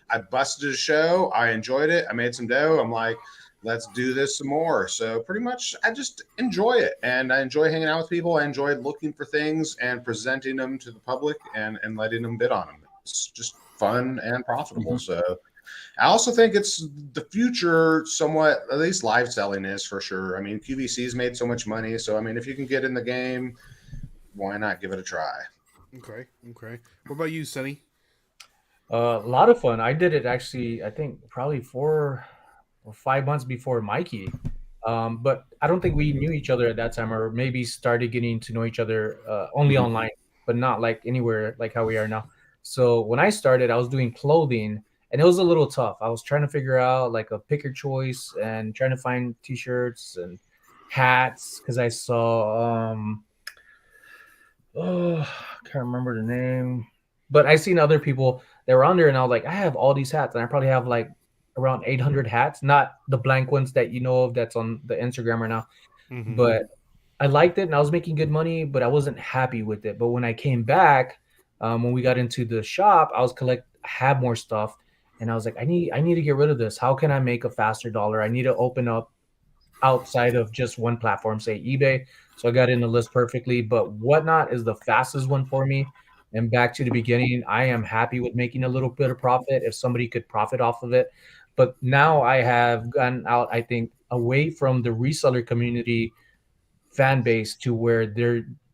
I busted a show. I enjoyed it. I made some dough. I'm like, let's do this some more. So pretty much I just enjoy it, and I enjoy hanging out with people. I enjoy looking for things and presenting them to the public and letting them bid on them. It's just fun and profitable. Mm-hmm. So I also think it's the future somewhat, at least live selling is for sure. I mean, QVC's made so much money. So, I mean, if you can get in the game, why not give it a try? Okay. What about you, Sonny? A lot of fun. I did it actually, I think probably 4 or 5 months before Mikey. But I don't think we knew each other at that time, or maybe started getting to know each other only online, but not like anywhere like how we are now. So when I started, I was doing clothing, and it was a little tough. I was trying to figure out like a picker choice and trying to find t-shirts and hats because I saw I can't remember the name, but I seen other people that were on there, and I was like, I have all these hats, and I probably have like around 800 hats, not the blank ones that you know of that's on the Instagram right now. Mm-hmm. But I liked it, and I was making good money, but I wasn't happy with it. But when I came back, when we got into the shop, I had more stuff, and I was like, I need to get rid of this. How can I make a faster dollar? I need to open up outside of just one platform, say eBay. So I got in the list perfectly, but Whatnot is the fastest one for me. And back to the beginning, I am happy with making a little bit of profit if somebody could profit off of it. But now I have gotten out, I think, away from the reseller community fan base to where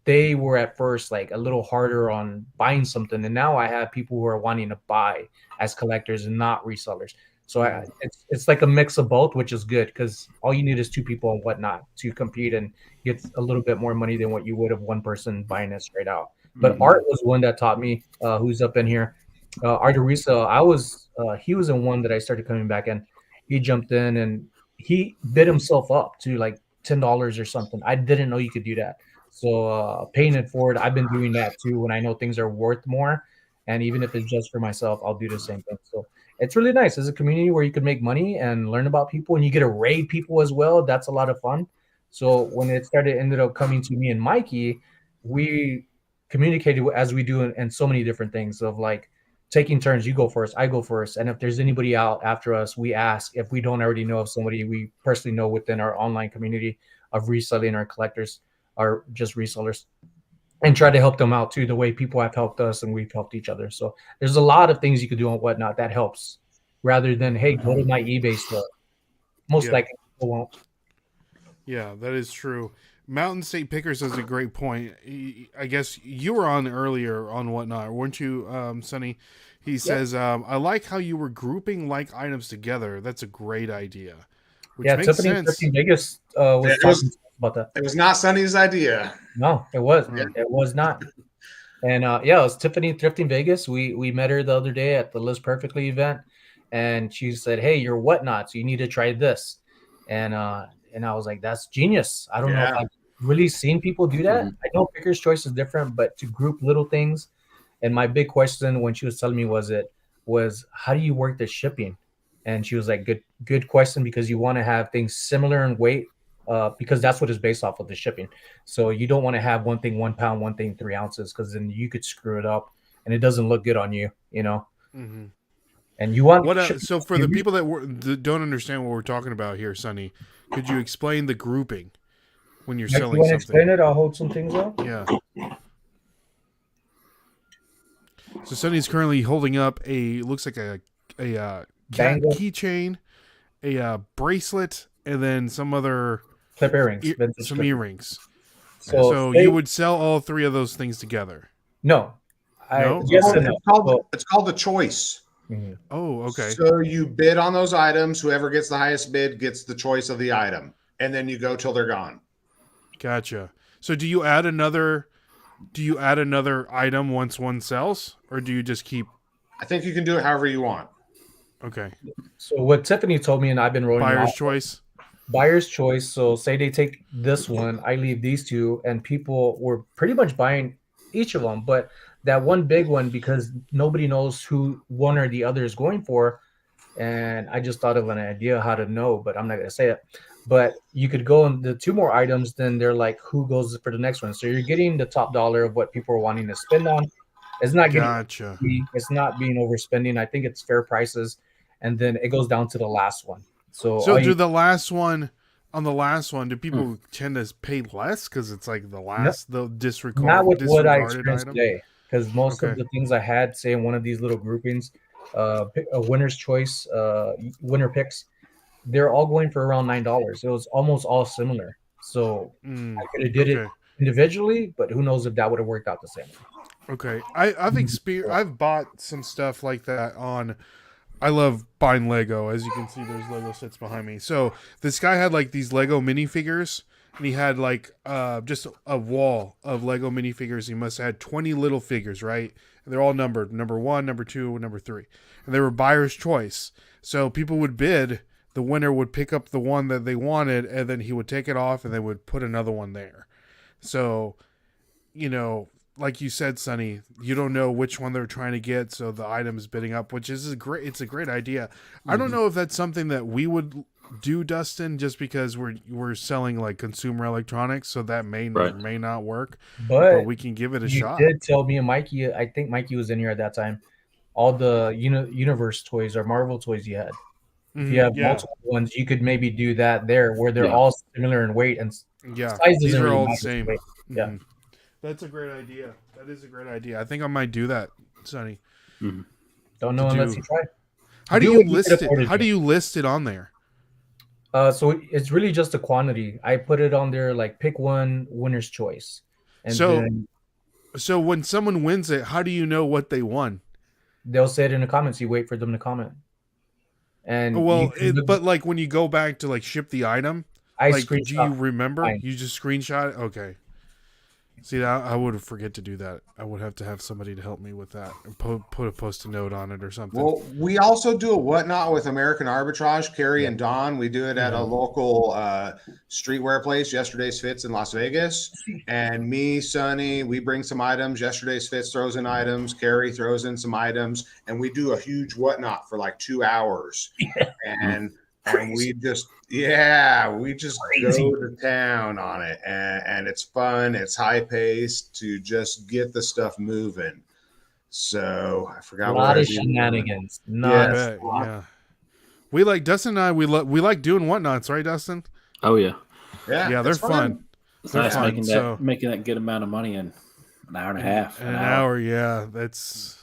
they were at first like a little harder on buying something, and now I have people who are wanting to buy as collectors and not resellers. So it's like a mix of both, which is good because all you need is 2 people and Whatnot to compete and get a little bit more money than what you would have one person buying it straight out. But Art was one that taught me, who's up in here. Art of Resell, he was in one that I started coming back in. He jumped in and he bid himself up to like $10 or something. I didn't know you could do that. So paying it forward, I've been doing that too when I know things are worth more. And even if it's just for myself, I'll do the same thing. So it's really nice. It's a community where you can make money and learn about people, and you get to raid people as well. That's a lot of fun. So when it ended up coming to me and Mikey, we communicated as we do in so many different things of like taking turns. You go first, I go first. And if there's anybody out after us, we ask. If we don't already know of somebody we personally know within our online community of reselling or collectors or just resellers, and try to help them out too, the way people have helped us and we've helped each other. So there's a lot of things you could do on Whatnot that helps rather than, hey, go to my eBay store. Most likely people won't. Yeah, that is true. Mountain State Pickers has a great point. I guess you were on earlier on Whatnot, weren't you, Sonny? He says, I like how you were grouping like items together. That's a great idea. Which makes Tiffany sense. Vegas was talking about that. It was not Sonny's idea. No, it was. It was not. And yeah, it was Tiffany Thrifting Vegas. We met her the other day at the Liz Perfectly event, and she said, "Hey, you're whatnot, so you need to try this." And I was like, "That's genius." I don't know if Yeah. I've really seen people do that. Mhm. I know Picker's Choice is different, but to group little things. And my big question when she was telling me was how do you work the shipping? And she was like, good question, because you want to have things similar in weight, because that's what is based off of the shipping. So you don't want to have one thing 1 pound, one thing 3 ounces, because then you could screw it up and it doesn't look good on you, you know. Mm-hmm. And you want What? So for the people that don't understand what we're talking about here, Sonny, could you explain the grouping when you're Mike, you selling want to explain something? it? I'll hold some things up. Yeah. So Sonny's currently holding up looks like a cat Bangle. keychain, a bracelet, and then some other Clip earrings. Vintage some clip. earrings. So, So you would sell all three of those things together. no. No? Yes Okay. and no. It's called the choice. Mhm. Oh, okay. So you bid on those items. Whoever gets the highest bid gets the choice of the item, and then you go till they're gone. Gotcha. So do you add another item once one sells, or do you just keep? I think you can do it however you want. Okay. So what Tiffany told me, and I've been rolling Buyer's out, choice. buyer's choice. So say they take this one, I leave these two, and people were pretty much buying each of them. But that one big one, because nobody knows who one or the other is going for, and I just thought of an idea how to know, but I'm not gonna say it. But you could go on the two more items, then they're like, who goes for the next one? So you're getting the top dollar of what people are wanting to spend on. It's not getting Gotcha. it's not being overspending. I think it's fair prices, and then it goes down to the last one. So, So all do you, the last one do people tend to pay less because it's like the not disregarded with what I experienced item? today, because most of Okay. the things I had, say in one of these little groupings, a winner's choice, winner picks, they're all going for around $9. It was almost all similar. So Mm, I could have did it okay. individually, but who knows if that would have worked out the same way. Okay. I've bought some stuff like that on. I love buying Lego. As you can see, there's Lego sets behind me. So this guy had like these Lego minifigures, and he had like just a wall of Lego minifigures. He must have had 20 little figures, right? And they're all numbered: number 1, number 2, number 3, and they were buyer's choice. So people would bid. The winner would pick up the one that they wanted, and then he would take it off, and they would put another one there. So, like you said, Sonny, you don't know which one they're trying to get, so the item is bidding up, which is it's a great idea. I don't know if that's something that we would do, Dustin, just because we're selling like consumer electronics, so that may not work. But we can give it a you shot. did tell me and Mikey, I think Mikey was in here at that time, all the universe toys or Marvel toys you had. If you have multiple ones, you could maybe do that there, where they're all similar in weight and size. These are really all the matter, same. weight. Yeah. Mm-hmm. That's a great idea. That is a great idea. I think I might do that, Sonny. Don't know unless you try. How do you list it? How do you list it on there? So it's really just a quantity. I put it on there like pick one, winner's choice. And so when someone wins it, how do you know what they won? They'll say it in the comments. You wait for them to comment. And but like when you go back to like ship the item, do you remember? You just screenshot it? Okay. See, I would forget to do that. I would have to have somebody to help me with that and put a post-it note on it or something. Well, we also do a whatnot with American Arbitrage, Carrie and Don. We do it at a local streetwear place, Yesterday's Fits in Las Vegas. And me, Sonny, we bring some items. Yesterday's Fits throws in items. Carrie throws in some items. And we do a huge whatnot for like 2 hours. And we just go to town on it, and it's fun. It's high paced to just get the stuff moving. So I forgot a lot of shenanigans. We like Dustin and I. We like doing whatnots, right, Dustin? Oh yeah, they're fun. It's nice making that good amount of money in an hour and a half. An hour, yeah. That's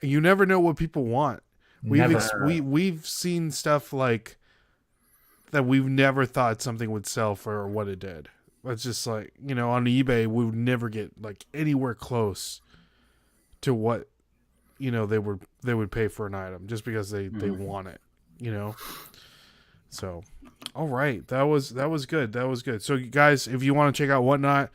you never know what people want. We've seen stuff like that we've never thought something would sell for what it did. It's just like, on eBay, we would never get like anywhere close to what, they would pay for an item just because they want it, So, all right. That was good. That was good. So guys, if you want to check out Whatnot,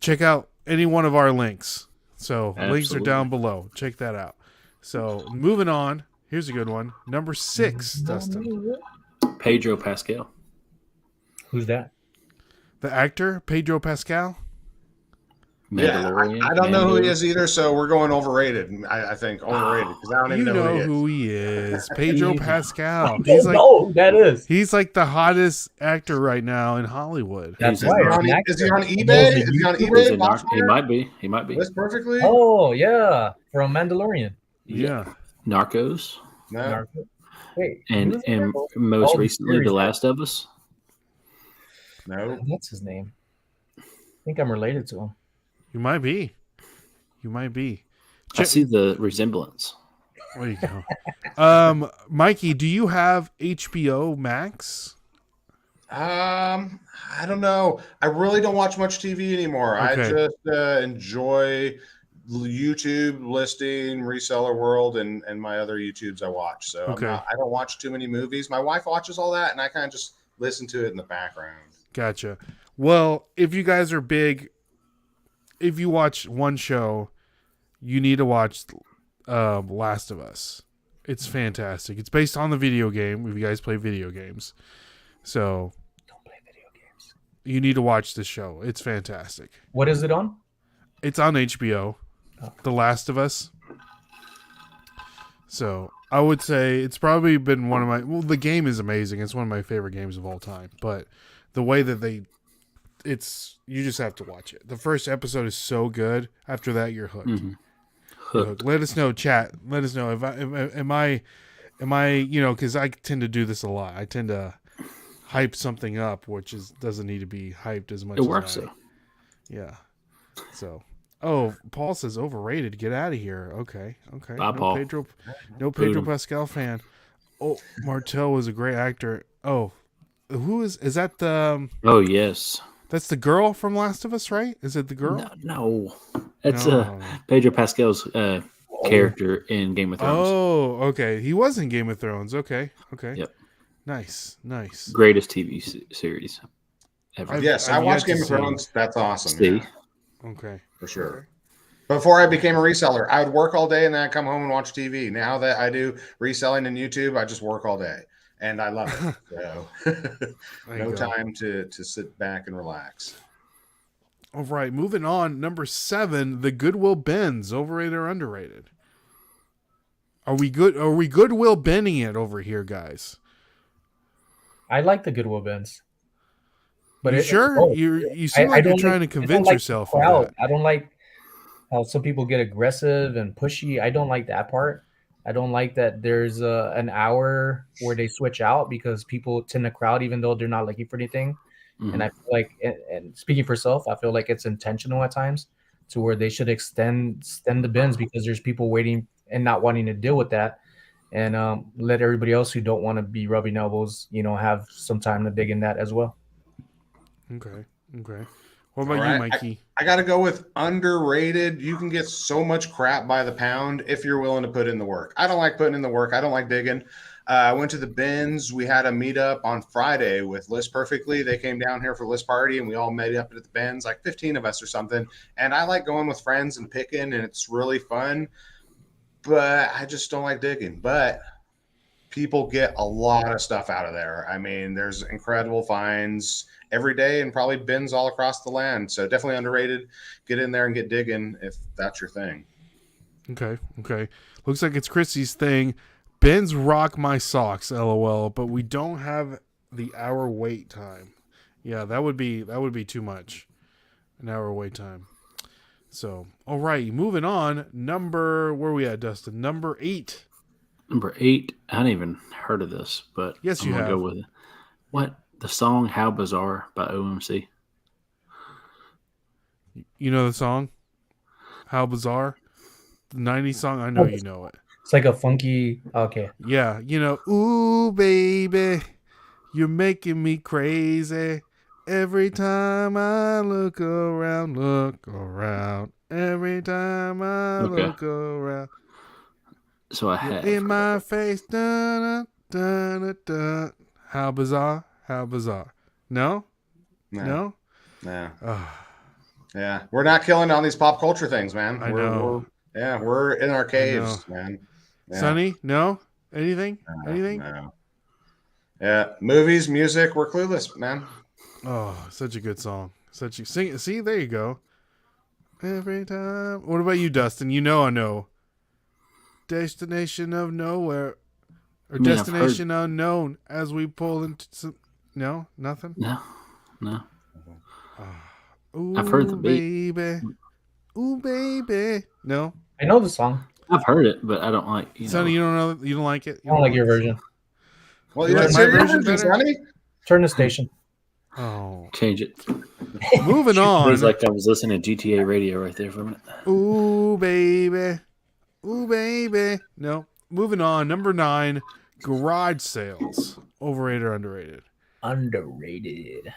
check out any one of our links. So links are Absolutely. down below. Check that out. So moving on. Here's a good one. Number 6, Dustin. Pedro Pascal. Who's that? The actor, Pedro Pascal. Yeah, Mandalorian. I don't know who he Mando. is either, so we're going overrated. I think overrated because I don't You even know know who he is. who he is. Pedro He's- Pascal. I He's don't like know who that is. he's like the hottest actor right now in Hollywood. That's He's a right. narc. an Is he actor. on He eBay? was a Is he on YouTuber. He's eBay? a narc. He might be. He might be. List perfectly? Oh yeah, from Mandalorian. Yeah. Narcos. No. Narco- Wait, And who's and that? most Oh, the recently, series, The right? Last of Us. No. What's his name? I think I'm related to him. You might be. You might be. I see the resemblance. There you Mikey, do you have HBO Max? I don't know. I really don't watch much TV anymore. I Okay. just enjoy YouTube listing, Reseller World, and my other YouTubes I watch. So Okay. I don't watch too many movies. My wife watches all that, and I kind of just listen to it in the background. Gotcha. Well, if you guys are big, if you watch one show, you need to watch Last of Us. It's fantastic. It's based on the video game. If you guys play video games, so Don't play video games. you need to watch this show. It's fantastic. What is it on? It's on HBO. The Last of Us. So I would say it's probably been one of my. Well, the game is amazing. It's one of my favorite games of all time. But the way that you just have to watch it. The first episode is so good. After that, you're hooked. Mm-hmm. You're hooked. Let us know, chat. Let us know if am I, because I tend to do this a lot. I tend to hype something up, which doesn't need to be hyped as much. It as works though. Yeah. So. Oh, Paul says overrated. Get out of here. Okay. Bye, Paul. No Pedro Pascal fan. Oh, Martel was a great actor. Oh, who is that? Oh yes. That's the girl from Last of Us, right? Is it the girl? No. That's No. Pedro Pascal's character in Game of Thrones. Oh, okay. He was in Game of Thrones. Okay. Yep. Nice. Greatest TV series ever. Yes, I've I watched yet to Game of see. Thrones. That's awesome. See? Yeah, Okay. for sure. Before I became a reseller, I would work all day and then I'd come home and watch TV. Now that I do reselling and YouTube, I just work all day. And I love it. So There you no go. time to sit back and relax. All right. Moving on. Number 7, the Goodwill Bends. Overrated or underrated? Are we good? Are we Goodwill bending it over here, guys? I like the Goodwill Bins. But You sure? You seem like you're trying to convince yourself of that. I don't like how some people get aggressive and pushy. I don't like that part. I don't like that there's an hour where they switch out because people tend to crowd even though they're not looking for anything. Mhm. And I feel like, and speaking for self, I feel like it's intentional at times to where they should extend the bins because there's people waiting and not wanting to deal with that. And let everybody else who don't want to be rubbing elbows, have some time to dig in that as well. Okay. What about All you, right. Mikey? I got to go with underrated. You can get so much crap by the pound if you're willing to put in the work. I don't like putting in the work. I don't like digging. I went to the bins. We had a meetup on Friday with List Perfectly. They came down here for List Party, and we all met up at the bins, like 15 of us or something. And I like going with friends and picking, and it's really fun. But I just don't like digging. But people get a lot of stuff out of there. I mean, there's incredible finds every day and probably bins all across the land. So definitely underrated. Get in there and get digging if that's your thing. Okay. Looks like it's Chrissy's thing. Bins rock my socks, LOL, but we don't have the hour wait time. Yeah, that would be too much. An hour wait time. So, all right, moving on. Where are we at, Dustin? Number 8. Number 8. I haven't even heard of this, but Yes, I'm you gonna have. go with it. What? The song "How Bizarre" by OMC. You know the song? How Bizarre? The 90s song? I know you know it. It's like a funky. Okay. Yeah, ooh, baby, you're making me crazy. Every time I look around, every time I Okay. look around. So I You're have. in my face. Dun, dun, dun, dun. How bizarre. No? No. Oh, Yeah, we're not killing on these pop culture things, man. I know. We're in our caves, man. Yeah. Sonny, no? Anything? Anything? No. Yeah, movies, music, we're clueless, man. Oh, such a good song. Such a sing. See, there you go. Every time. What about you, Dustin? You know I know. Destination of nowhere. Or mean, I've destination unknown as we pull into some... No? Nothing? No. Ooh, I've heard the beat. baby. Ooh, baby. No? I know the song. I've heard it, but I don't like. Sonny, you don't know? You don't like it? I don't like your version. Well, You you like like my your version version, better? Sonny? Turn the station. Oh. Change it. Moving It on. was like I was listening to GTA radio right there for a minute. Ooh, baby. Ooh, baby. No. Moving on. Number 9, garage sales. Overrated or underrated? Underrated.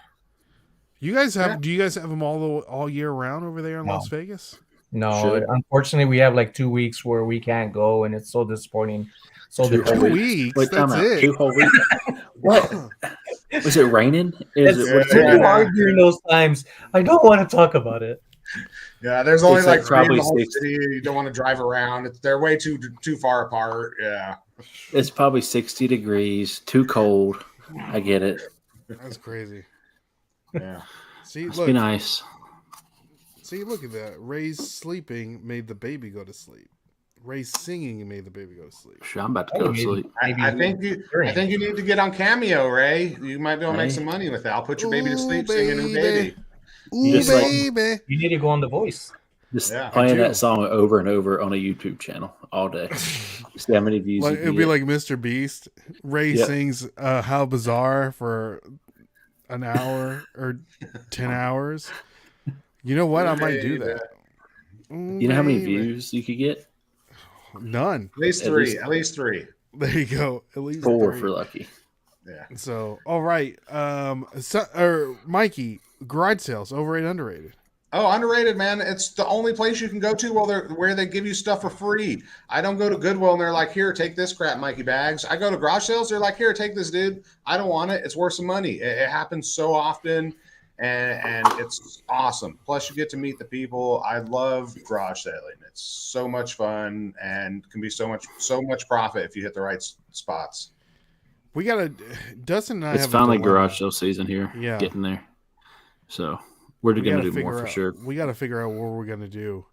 You guys have? Do you guys have them all year round over there in No. Las Vegas? No, Should. unfortunately, we have like 2 weeks where we can't go, and it's so disappointing. So 2 different. whole 2 weeks. weeks. Wait, time That's out. it. 2 whole weeks. What? Was it raining? It's What's really Yeah. hard during those times. I don't want to talk about it. Yeah, there's only It's like like 3 in probably the whole 6. city. You don't want to drive around. They're way too far apart. Yeah. It's probably 60 degrees, too cold. I get it. That's crazy. Yeah. See, Must look. be nice. See, look at that. Ray's sleeping made the baby go to sleep. Ray's singing made the baby go to sleep. Sure, I'm about to go to sleep. I think you need to get on Cameo, Ray. You might be able to make Hey. some money with that. I'll put your baby to Ooh, sleep singing "Ooh Baby." Ooh, Just like- baby. You need to go on The Voice. Just Yeah, I playing do. that song over and over on a YouTube channel all day. See how many views Like, you can it'd be get. like Mr. Beast. Ray Yep. sings "How Bizarre" for an hour or 10 hours. You know what? I might do that. Ooh, You know how many baby. views you could get? None. At least At three. least- At least 3. There you go. At least 4 3. for lucky. Yeah. So, all right. Mikey, garage sales, overrated, underrated. Oh, underrated, man. It's the only place you can go to where they give you stuff for free. I don't go to Goodwill and they're like, here, take this crap, Mikey Bags. I go to garage sales. They're like, here, take this, dude. I don't want it. It's worth some money. It happens so often, and it's awesome. Plus, you get to meet the people. I love garage selling. It's so much fun and can be so much profit if you hit the right spots. We gotta. Dustin and I It's have finally a dilemma. garage sale season here. Yeah. Getting there. So we're We going to gotta do more figure for out- sure. We got to figure out what we're gonna do.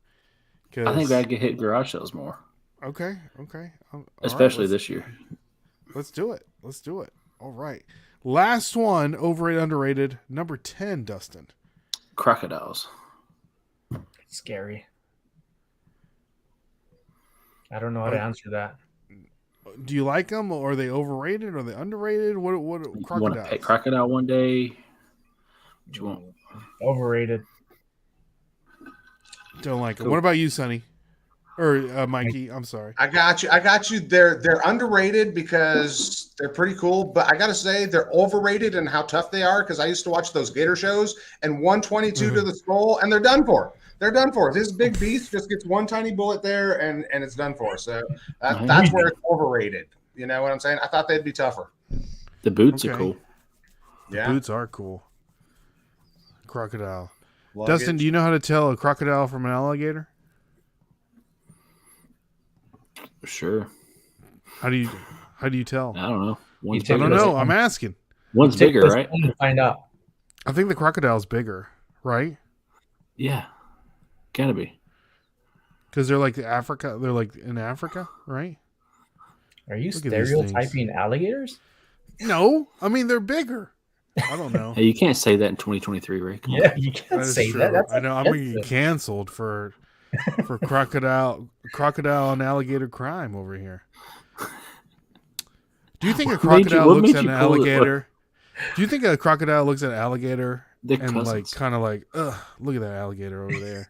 I think I could hit garage sales more, Okay. All right, especially let's- this year. Let's do it. Let's do it. All right. Last one, overrated, underrated. Number 10, Dustin. Crocodiles. Scary. I don't know how to answer that. Do you like them, or are they overrated, or are they underrated? What You want to crocodiles? pet crocodile one day? What you want? Overrated. Don't like them. Cool. What about you, Sonny? Or Mikey? I'm sorry. I got you. They're underrated because they're pretty cool, but I gotta say they're overrated in how tough they are. Because I used to watch those gator shows, and 122 to the skull, and they're done for. They're done for. This big beast just gets one tiny bullet there, and it's done for. So that's where it's overrated. You know what I'm saying? I thought they'd be tougher. The boots Okay. are cool. Yeah, Boots are cool. Crocodile. Luggage. Dustin, do you know how to tell a crocodile from an alligator? Sure. How do you tell? I don't know. One's take I don't it as know. a- I'm asking. One's Take bigger, this right? one to find out. I think the crocodile's bigger, right? Yeah. Gotta be. Because they're like Africa. They're like in Africa, right? Are you Look at these things. stereotyping alligators? No, I mean they're bigger. I don't know. Hey, you can't say that in 2023, Ray. Come on. Yeah, you can't That is say true. that. That's I know. I'm gonna get offensive. canceled for crocodile and alligator crime over here. Do you think a What made you- crocodile what looks made at you an pull it? alligator? Do you think a crocodile looks at an alligator They're and like cousins. kind of like, ugh, look at that alligator over there?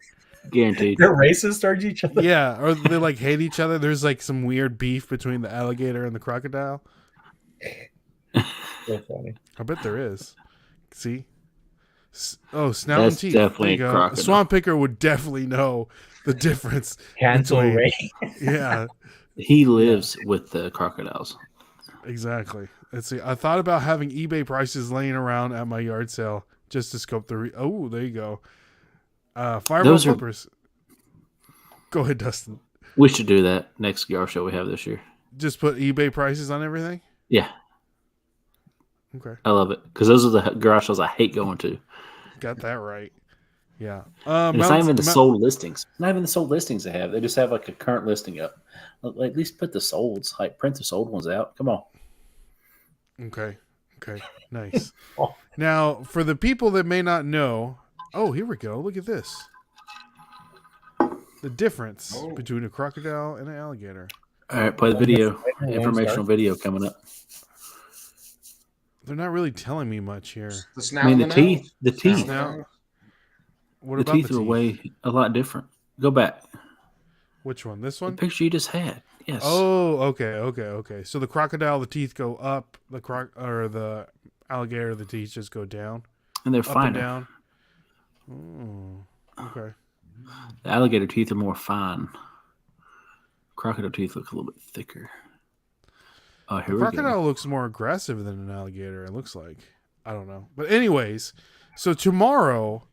Guaranteed. They're racist towards each other. Yeah, or they like hate each other. There's like some weird beef between the alligator and the crocodile. So funny. I bet there is. See? Snout and That's teeth. definitely There you a go. crocodile. Swamp picker would definitely know the difference. Cancel between- Ray. Yeah, He lives with the crocodiles. exactly. Let's see. I thought about having eBay prices laying around at my yard sale just to scope the. Oh, there you go. Fireball Those are- flippers. Go ahead, Dustin. We should do that next garage show we have this year. Just put eBay prices on everything. Yeah, Okay, I love it because those are the garage shows I hate going to. got that right. Yeah. And it's not even the sold listings. Not even the sold listings they have. They just have like a current listing up. At least put the solds. Like print the sold ones out. Come on. Okay. Nice. Now, for the people that may not know, oh, here we go. Look at this. The difference between a crocodile and an alligator. All right, play the video. Won't Informational start. video coming up. They're not really telling me much here. The snout I mean, and the teeth. nose. The teeth. Now, what The about teeth the are teeth? way a lot different. Go back. Which one? This The one? picture you just had. Yes. Oh, okay. So the crocodile, the teeth go up. The alligator, the teeth just go down, and they're up and finer. down. Oh, okay. The alligator teeth are more fine. Crocodile teeth look a little bit thicker. Oh, here The we crocodile go. looks more aggressive than an alligator. It looks like. I don't know, but anyways, so tomorrow,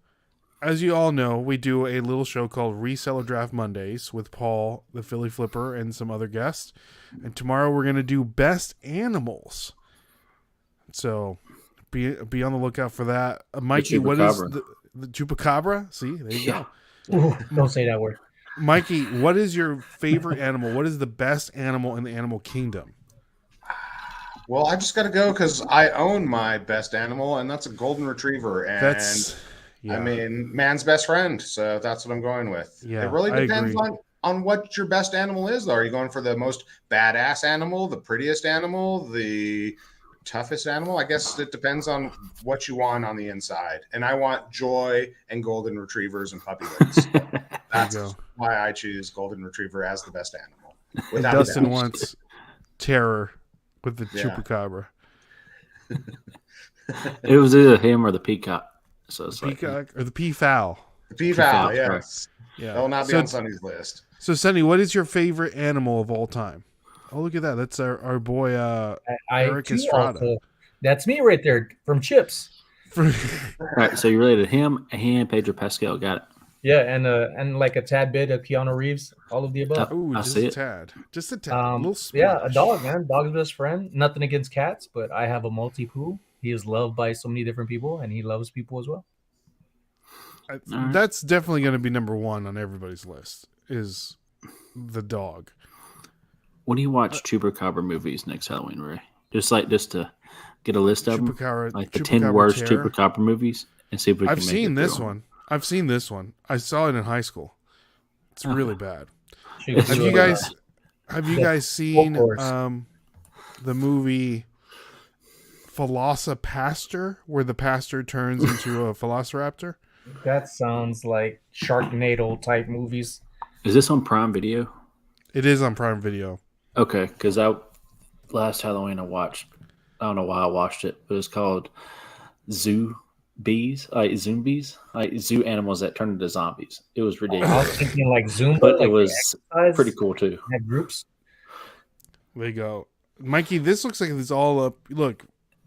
as you all know, we do a little show called Reseller Draft Mondays with Paul, the Philly Flipper, and some other guests. And tomorrow we're gonna do best animals. So be on the lookout for that. Mikey, what is chupacabra. the chupacabra? See, there you go. Ooh, don't say that word. Mikey, what is your favorite animal? What is the best animal in the animal kingdom? Well, I just got to go because I own my best animal, and that's a golden retriever. And Yeah. I mean, man's best friend. So that's what I'm going with. Yeah, It really I depends agree. on what your best animal is, though. Are you going for the most badass animal, the prettiest animal, the toughest animal? I guess it depends on what you want on the inside. And I want joy and golden retrievers and puppy lids. That's go. why I choose golden retriever as the best animal. And Without a Dustin doubt. wants terror with the Yeah. chupacabra. It was either him or the peacock. So it's like, Peacock or the peafowl. The peafowl, Peafowl, yes. Yeah. That will not be So- on Sonny's list. So, Sonny, what is your favorite animal of all time? Oh, look at that. That's our boy, I Eric too Estrada. also- that's me right there from Chips. all right, so you related him and Pedro Pascal. Got it. Yeah, and like a tad bit of Keanu Reeves, all of the above. Ooh, I just see a it. tad. Just a tad. A little Yeah, a splash. dog, man. Dog's best friend. Nothing against cats, but I have a Maltipoo. He is loved by so many different people, and he loves people as well. right. That's definitely going to be number one on everybody's list, is the dog. When do you watch Chupacabra movies next Halloween, Ray? Just to get a list of them, Chupacabra, like the 10 Chupacabra worst terror. Chupacabra movies, and see if we can I've make seen it this through 'em. one. I've seen this one. I saw it in high school. It's really bad. Should Have do you a- guys seen course. the movie Velocipastor, where the pastor turns into a velociraptor? That sounds like Sharknado type movies. Is this on Prime Video? It is on Prime Video. Okay, because last Halloween I watched. I don't know why I watched it, but it's called Zoo Bees, like zombies, like zoo animals that turn into zombies. It was I ridiculous, was thinking like Zumba, but like it was exercise, pretty cool too. had groups. There you go. Mikey, this looks like it's all up. Look,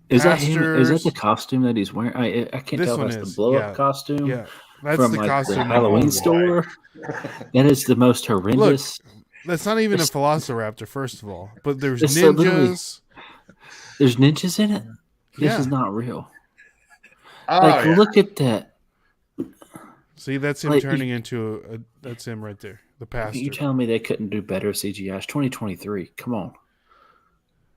Is that him? Is that Pastures. the costume that he's wearing? I can't This tell one if that's is, the blow up yeah. costume yeah, that's from the like costume. the I'm Halloween going store. That is the most horrendous. with. That's not even a velociraptor, first of all. But there's It's so literally- ninjas. There's ninjas in it. This Yeah. is not real. Oh, Like, yeah. look at that. See, that's him Like, turning into a. That's him right there, the pastor. You telling me they couldn't do better CGI? It's 2023. Come on.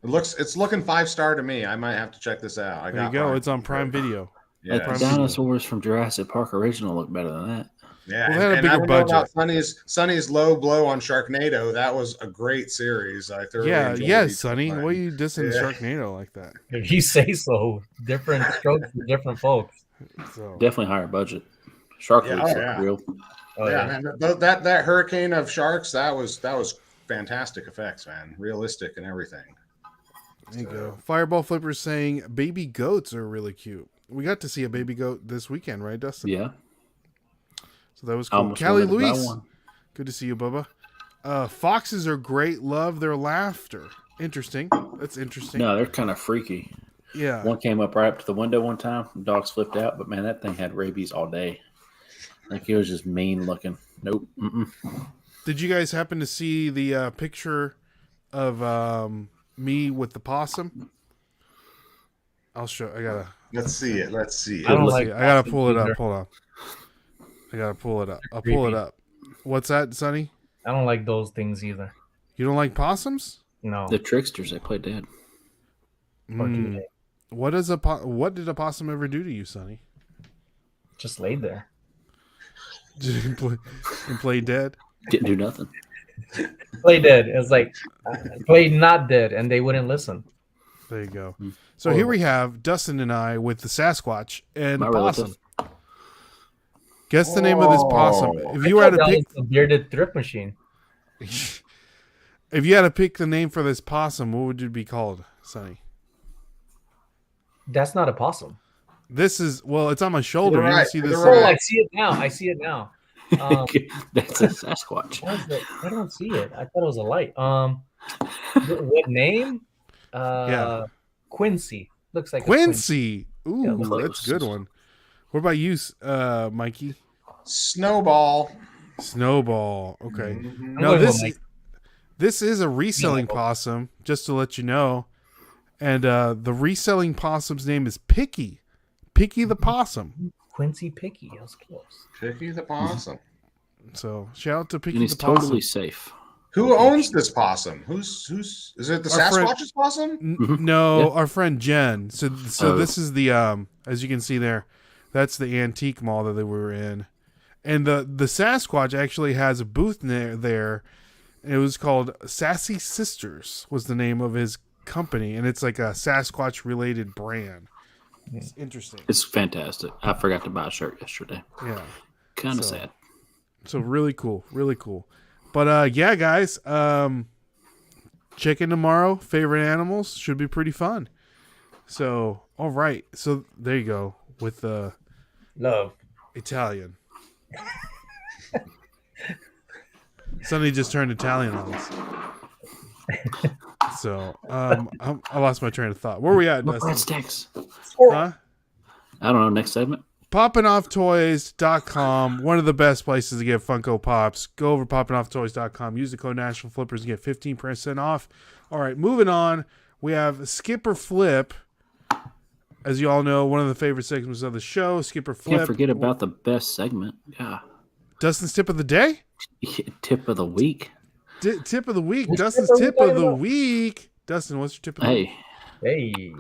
It's looking 5-star to me. I might have to check this out. There you go. It's on Prime Video. Yeah, Like the Prime Video. dinosaurs from Jurassic Park original look better than that. yeah. Well, they had a and bigger I don't know about budget. Sonny's low blow on Sharknado. That was a great series. I thoroughly Yeah, enjoyed yes, each Sonny. one. Why are you dissing Yeah. Sharknado like that? If you say so, different strokes for different folks. So, Definitely higher budget. Shark Yeah, looks oh, yeah. real. Oh, yeah, man, that hurricane of sharks, that was fantastic effects, man. Realistic and everything. there you go. Fireball Flippers saying baby goats are really cute. We got to see a baby goat this weekend, right, Dustin? Yeah. So that was I cool. almost Callie wanted to buy Luis, one. good to see you, Bubba. Foxes are great. Love their laughter. Interesting. That's interesting. No, they're kind of freaky. Yeah. One came up right up to the window one time. Dogs flipped out, but man, that thing had rabies all day. Like he was just mean looking. Nope. Mm-mm. Did you guys happen to see the picture of me with the possum? I'll show. I gotta. Let's see it. Let's see I don't it. like I gotta possums pull it either. up. Hold on. I gotta pull it up. I'll pull it Creepy. up. What's that, Sonny? I don't like those things either. You don't like possums? No. The tricksters, they play dead. Or do Mm. they? What did a possum ever do to you, Sonny? Just laid there. And play dead? Didn't do nothing. Play dead. It's like play not dead, and they wouldn't listen. There you go. So here we have Dustin and I with the Sasquatch and My possum. relative. Guess the name of this possum. If you had to That pick, was a bearded thrift machine. if you had to pick the name for this possum, what would it be called, Sonny? That's not a possum. This is it's on my shoulder. You're You right. can see this. You're Oh, right. I see it now. I see it now. That's a Sasquatch. What is it? I don't see it. I thought it was a light. What name? Yeah. Quincy. Looks like Quincy. Ooh, Yeah, that's a good one. What about you, Mikey? Snowball. Snowball. Okay. Mhm. No, going with this is a reselling possum, just to let you know. And the reselling possum's name is Picky. Picky the possum. Quincy Picky. That was close. Picky the possum. So shout out to Picky And he's the possum. totally safe. Who owns this possum? Who's is it the Our friend- Sasquatch's possum? No, Yeah. our friend Jen. So Oh. this is the as you can see there, that's the antique mall that we were in. And the Sasquatch actually has a booth there. And it was called Sassy Sisters was the name of his company, and it's like a Sasquatch related brand. It's interesting. It's fantastic. I forgot to buy a shirt yesterday. Yeah. Kind of So- sad. So really cool, really cool. But yeah, guys, check in tomorrow. Favorite animals should be pretty fun. So all right, so there you go with the Love. Italian. Somebody just turned Italian on us. So I lost my train of thought. Where were we at, Look, Dustin? sticks. Huh? I don't know. Next segment. PoppinOffToys.com, one of the best places to get Funko Pops. Go over PoppinOffToys.com. Use the code NashvilleFlippers and get 15% off. All right, moving on. We have Skip or Flip. As you all know, one of the favorite segments of the show, Skip or Flip. Can't forget about the best segment. Yeah. Dustin's Tip of the Day? Tip of the week. Tip of the Week. Which Dustin's tip are we Tip of talking the about? Week. Dustin, what's your tip of the week? Hey. Hey.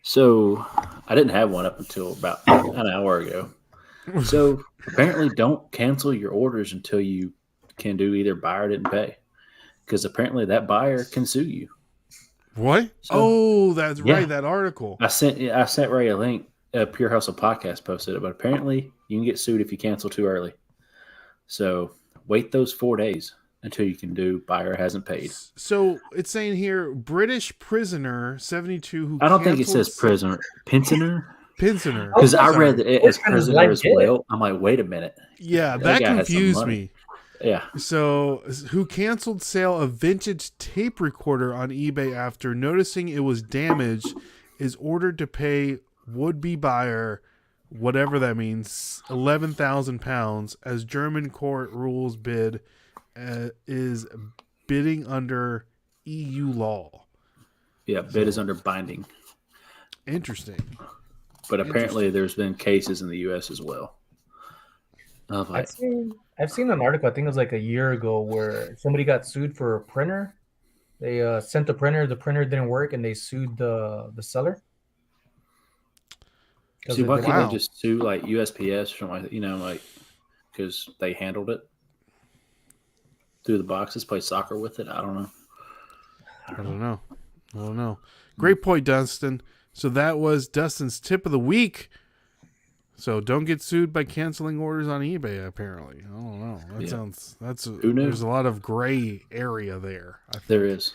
So I didn't have one up until about an hour ago. So apparently don't cancel your orders until you can do either buy or didn't pay. Because apparently that buyer can sue you. What? So- That's Yeah. right, that article. I sent Ray a link. Pure Hustle Podcast posted it, but apparently you can get sued if you cancel too early. So wait those 4 days until you can do buyer hasn't paid. So it's saying here, British prisoner 72 who I don't think it canceled says prisoner. Pensioner? Pensioner. Because I Sorry. read it as What kind of prisoner life as did it? well. I'm like, wait a minute. Yeah, That that guy had some confused money. me. Yeah. So, who canceled sale of vintage tape recorder on eBay after noticing it was damaged is ordered to pay would-be buyer, whatever that means, £11,000 as German court rules bid is bidding under EU law. Yeah, bid is under binding. Interesting. But apparently there's been cases in the U.S. as well. Of like, I've seen an article, I think it was like a year ago, where somebody got sued for a printer. They sent the printer didn't work, and they sued the seller. see, why can't Wow. they just sue like USPS or something like that? You know, like because they handled it through the boxes, play soccer with it. I don't know. I don't know. Great point, Dustin. So that was Dustin's tip of the week. So don't get sued by canceling orders on eBay. Apparently, I don't know. Who knew? There's a lot of gray area there. I think. There is.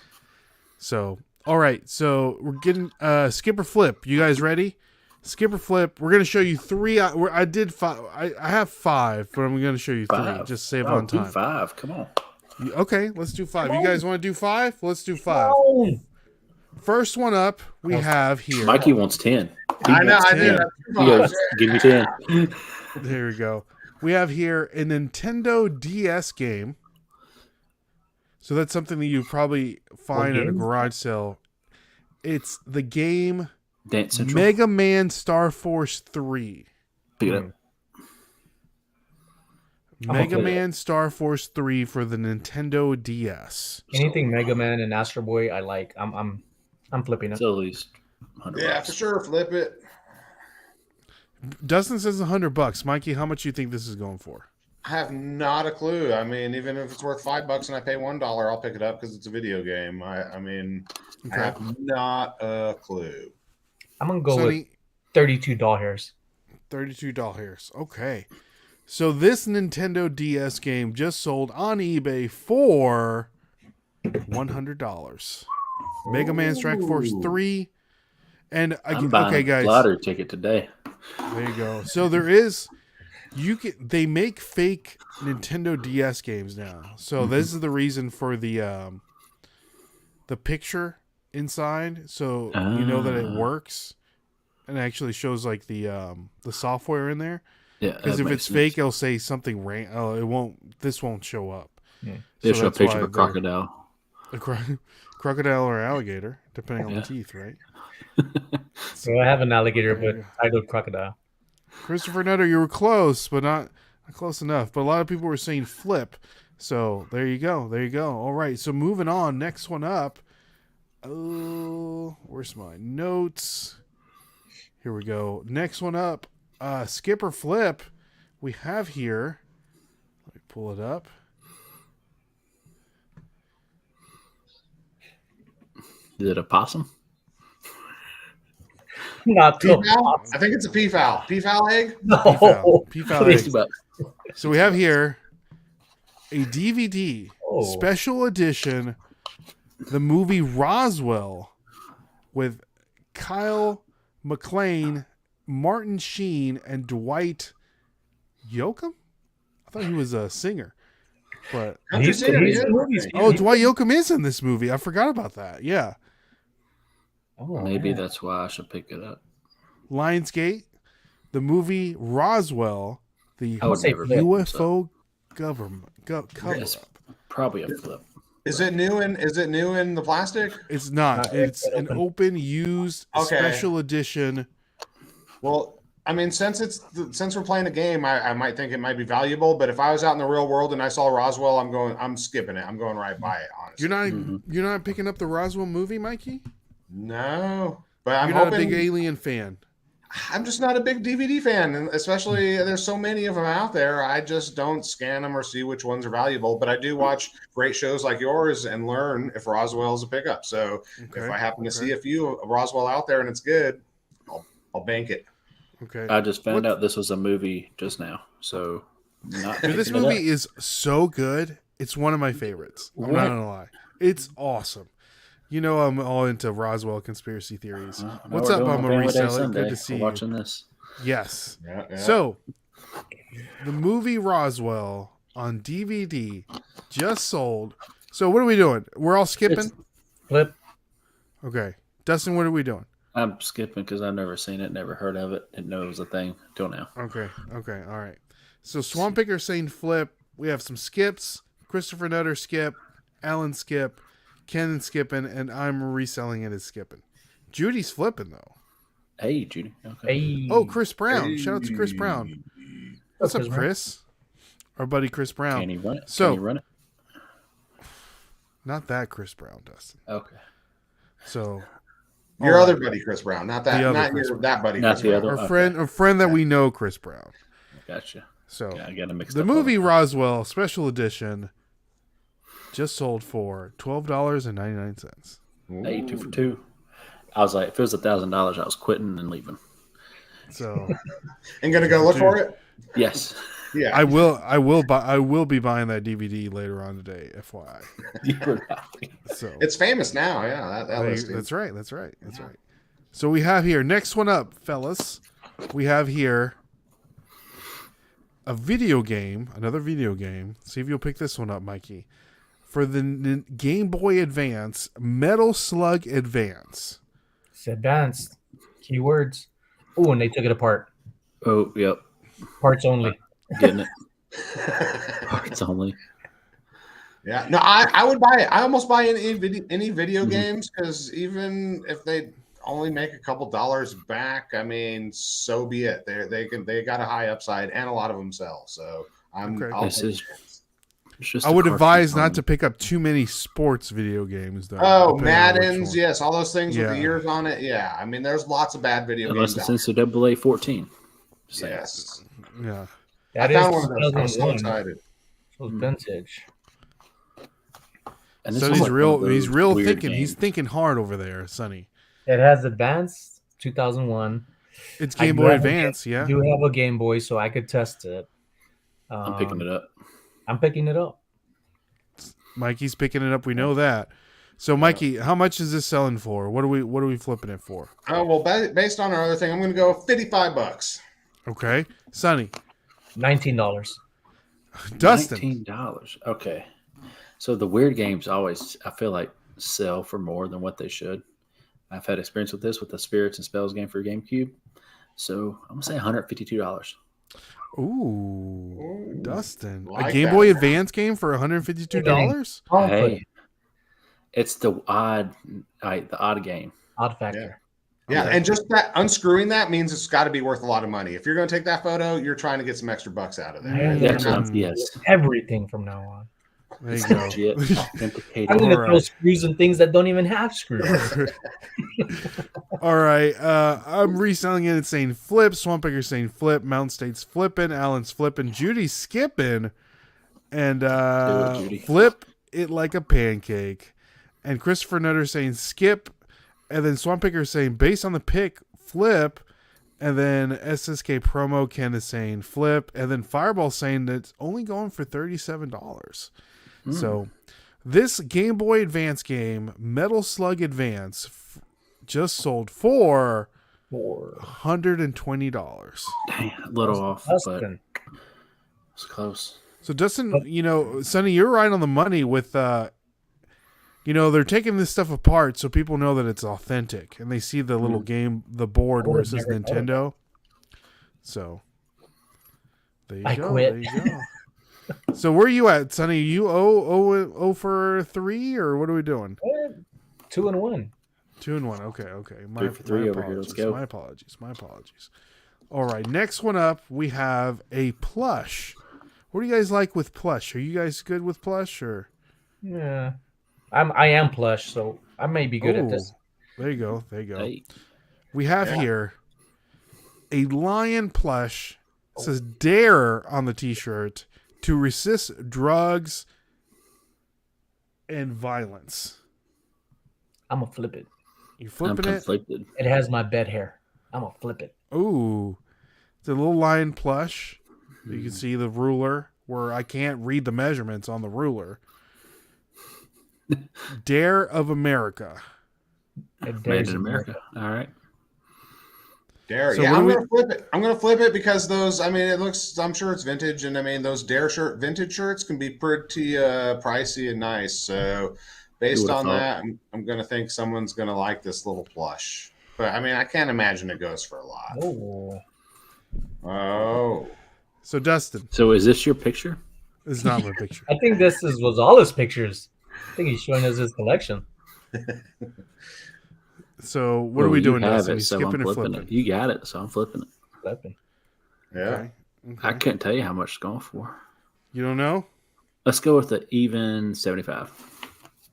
So all right. So we're getting Skip or Flip. You guys ready? Skip or Flip. We're gonna show you three. I did five. I have five, but I'm gonna show you three. Five. Just to save Oh, on do time. 5. Come on. Okay, let's do five. You guys want to do five? Let's do five. Oh, First one up, we have here. Mikey wants 10. He I know. wants I 10. did. He goes, give me 10. There we go. We have here a Nintendo DS game. So that's something that you probably find at a garage sale. It's the game Dance Central. Mega Man Star Force 3. Pick it up. Mega Man Star Force 3 for the Nintendo DS. Anything Mega Man and Astro Boy, I like. I'm flipping it. It's at least $100. Yeah, for sure. Flip it. Dustin says $100. Mikey, how much do you think this is going for? I have not a clue. I mean, even if it's worth $5 and I pay $1, I'll pick it up because it's a video game. I mean, I have not a clue. I'm gonna go with 32 doll hairs. $32. Okay. So this Nintendo DS game just sold on eBay for $100. Mega Man Strike Force 3. And I'm buying okay, guys. A lottery ticket today. There you go. So they make fake Nintendo DS games now. So this is the reason for the picture inside, so you know that it works, and it actually shows like the software in there. Yeah, because if it's fake, it'll say something it won't. This won't show up. Yeah. It'll show a picture of a crocodile. Crocodile or alligator, depending on the teeth, right? So I have an alligator, but titled crocodile. Christopher Nutter, you were close, but not close enough. But a lot of people were saying flip. So there you go. There you go. All right. So moving on. Next one up. Oh, where's my notes? Here we go. Next one up. Skip or flip. We have here. Let me pull it up. Is it a possum? Not Peafowl? I think it's a peafowl. Peafowl egg? no. Peafowl egg. So we have here a DVD special edition, the movie Roswell, with Kyle MacLachlan, Martin Sheen, and Dwight Yoakam. I thought he was a singer, but He's in movies. Dwight Yoakam is in this movie. I forgot about that. Yeah, Maybe that's why I should pick it up. Lionsgate, the movie Roswell, the I would never pick this UFO government cover Yes. up. Probably a flip. Is it new in the plastic? It's not. It's an open, used, special edition. Well, I mean, since we're playing a game, I might think it might be valuable. But if I was out in the real world and I saw Roswell, I'm skipping it. I'm going right by it. Honestly, You're not picking up the Roswell movie, Mikey? No, but I'm You're not hoping. a big Alien fan. I'm just not a big DVD fan, and especially there's so many of them out there. I just don't scan them or see which ones are valuable. But I do watch great shows like yours and learn if Roswell is a pickup. So if I happen to see a few of Roswell out there and it's good, I'll bank it. Okay. I just found out this was a movie just now. So not Dude, this picking it movie up. is so good. It's one of my favorites. I'm not gonna lie. It's awesome. You know I'm all into Roswell conspiracy theories. What's up? I'm a reseller. Good to see you. Watching this. Yes. Yeah. So, the movie Roswell on DVD just sold. So, what are we doing? We're all skipping? Flip. Okay. Dustin, what are we doing? I'm skipping because I've never seen it, never heard of it, didn't know it was a thing until now. Okay. All right. So, Swamp Picker saying flip. We have some skips. Christopher Nutter skip. Alan skip. Ken skipping. And I'm reselling it as skipping. Judy's flipping, though. Hey, Judy. Okay. Hey. Oh, Chris Brown. Shout out to Chris Brown. What's up, Chris? Our buddy Chris Brown. Can he run it? So- Can he run it? Not that Chris Brown, Dustin. Okay. So Your other buddy, Chris Brown, not that, The other not Chris your Brown. that buddy, Not Chris the Brown. other- our friend that we know, Chris Brown. Gotcha. So Yeah, I got to mix the movie Roswell special edition just sold for $12.99. Hey, 2 for 2. I was like, if it was $1,000, I was quitting and leaving. So And gonna go look for it. Yes. Yeah, I will be buying that DVD later on today, FYI. You were happy. it's So famous now. Yeah, that listing. that's right. So we have here next one up, fellas. We have here a video game, another video game. See if you'll pick this one up, Mikey. For the Game Boy Advance, Metal Slug Advance. It's advanced. Keywords. Oh, and they took it apart. Oh, yep. Parts only. Getting it. Parts only. Yeah, no, I would buy it. I almost buy any video games because even if they only make a couple dollars back, I mean, so be it. They got a high upside and a lot of them sell. So Okay. I'll This take a is- chance. It's just I a would cartridge advise not only. to pick up too many sports video games, though. Oh, depending on which Maddens, one. yes, all those things with the Yeah. ears on it. Yeah, I mean, there's lots of bad video Unless games. it's Out there. NCAA 14. Just saying. Yes, Yeah. That I is found one of those. I was so 2001. excited. So it's vintage. And this Sonny's is like one real. of He's those real weird thinking. He's games. thinking hard over there, Sonny. It has advanced 2001. It's I Game do Boy have a Advance, yeah. I do have a Game Boy, so I could test it. I'm picking it up. I'm picking it up. Mikey's picking it up. We know that. So, Mikey, how much is this selling for? What are we flipping it for? Oh well, based on our other thing, I'm going to go $55. Okay, Sonny, $19. Dustin. $19. Okay. So the weird games always, I feel like, sell for more than what they should. I've had experience with this with the Spirits and Spells game for GameCube. So I'm going to say $152. Ooh, Dustin, a like Game that. Boy Advance game for $152. Hey, it's the odd game. Odd Factor. Yeah, Okay. and just that unscrewing that means it's got to be worth a lot of money. If you're going to take that photo, you're trying to get some extra bucks out of there. Yeah. Yes. Everything from now on. There you go. Legit. I'm Authenticated. going to All throw right. screws in things that don't even have screws. All right, I'm reselling it. It's saying flip. Swampacre's saying flip. Mountain State's flipping. Alan's flipping. Judy's skipping. And Judy. flip it like a pancake. And Christopher Nutter's saying skip. And then Swampacre's saying based on the pick, flip. And then SSK promo Ken is saying flip. And then Fireball saying that it's only going for $37. So this Game Boy Advance game, Metal Slug Advance, just sold for $120. Dang, a little off, but Dustin. it's close. So Dustin, Sonny, you're right on the money with, they're taking this stuff apart so people know that it's authentic and they see the little game, the board where it says never thought of Nintendo. So there you I go. quit. There you go. So where are you at, Sonny? You 0 for 3 or what are we doing? 2-1. 2-1. Okay. 3 for 3 over here. Let's go. My apologies. All right. Next one up, we have a plush. What do you guys like with plush? Are you guys good with plush or? Yeah. I am plush, so I may be good at this. There you go. Hey, We have here a lion plush. It says dare on the t-shirt to resist drugs and violence. I'm going to flip it. You I'm flipping it? conflicted. It has my bed hair. I'm going to flip it. Ooh. It's a little lion plush. You can see the ruler where I can't read the measurements on the ruler. Dare of America. It Made dares in me. America. All right. Dare. So Yeah, what I'm do going to flip it. I'm going to flip it because those, it looks, I'm sure it's vintage. And those vintage shirts can be pretty pricey and nice. So based would've on thought? that, I'm going to think someone's going to like this little plush. But I can't imagine it goes for a lot. Oh. Oh. So Dustin, So is this your picture? this is not my picture. I think was all his pictures. I think he's showing us his collection. So what are Well, we you doing, have Dustin? it, We so skipping I'm or flipping flipping? it. You got it, so I'm flipping it. Flipping. Yeah. I couldn't tell you how much it's going for. You don't know? Let's go with the even 75.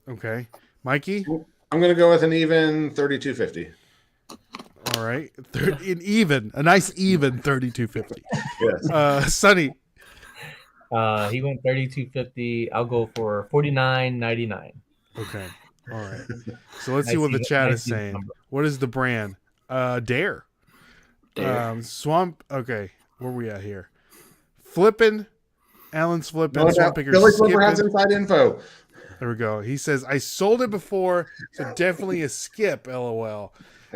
Okay. Mikey? I'm going to go with an even 32.50. All right. A nice even 32.50. Yes. Sonny. He went 32.50. I'll go for 49.99. Okay. All right. So let's see what the chat is saying. What is the brand? Dare. Dare. Swamp. Okay. Where we at here? Flipping. Alan's flipping. No Swamp doubt. Picker's Billy Flipper has skipping. inside info. There we go. He says, I sold it before, so definitely a skip, LOL.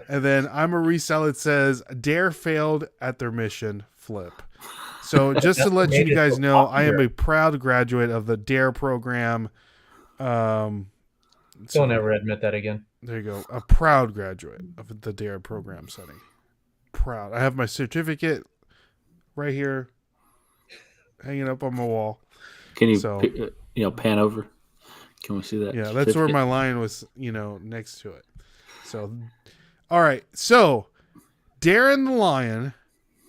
And then I'm a reseller. It says, Dare failed at their mission, flip. So just to let you guys know, I am a proud graduate of the Dare program. Don't ever admit that again. There you go. A proud graduate of the Dare program setting. Proud. I have my certificate right here. hanging up on my wall. Can you, So- pan over? Can we see that? Yeah, that's where my line was, next to it. So, all right. So, Darren the Lion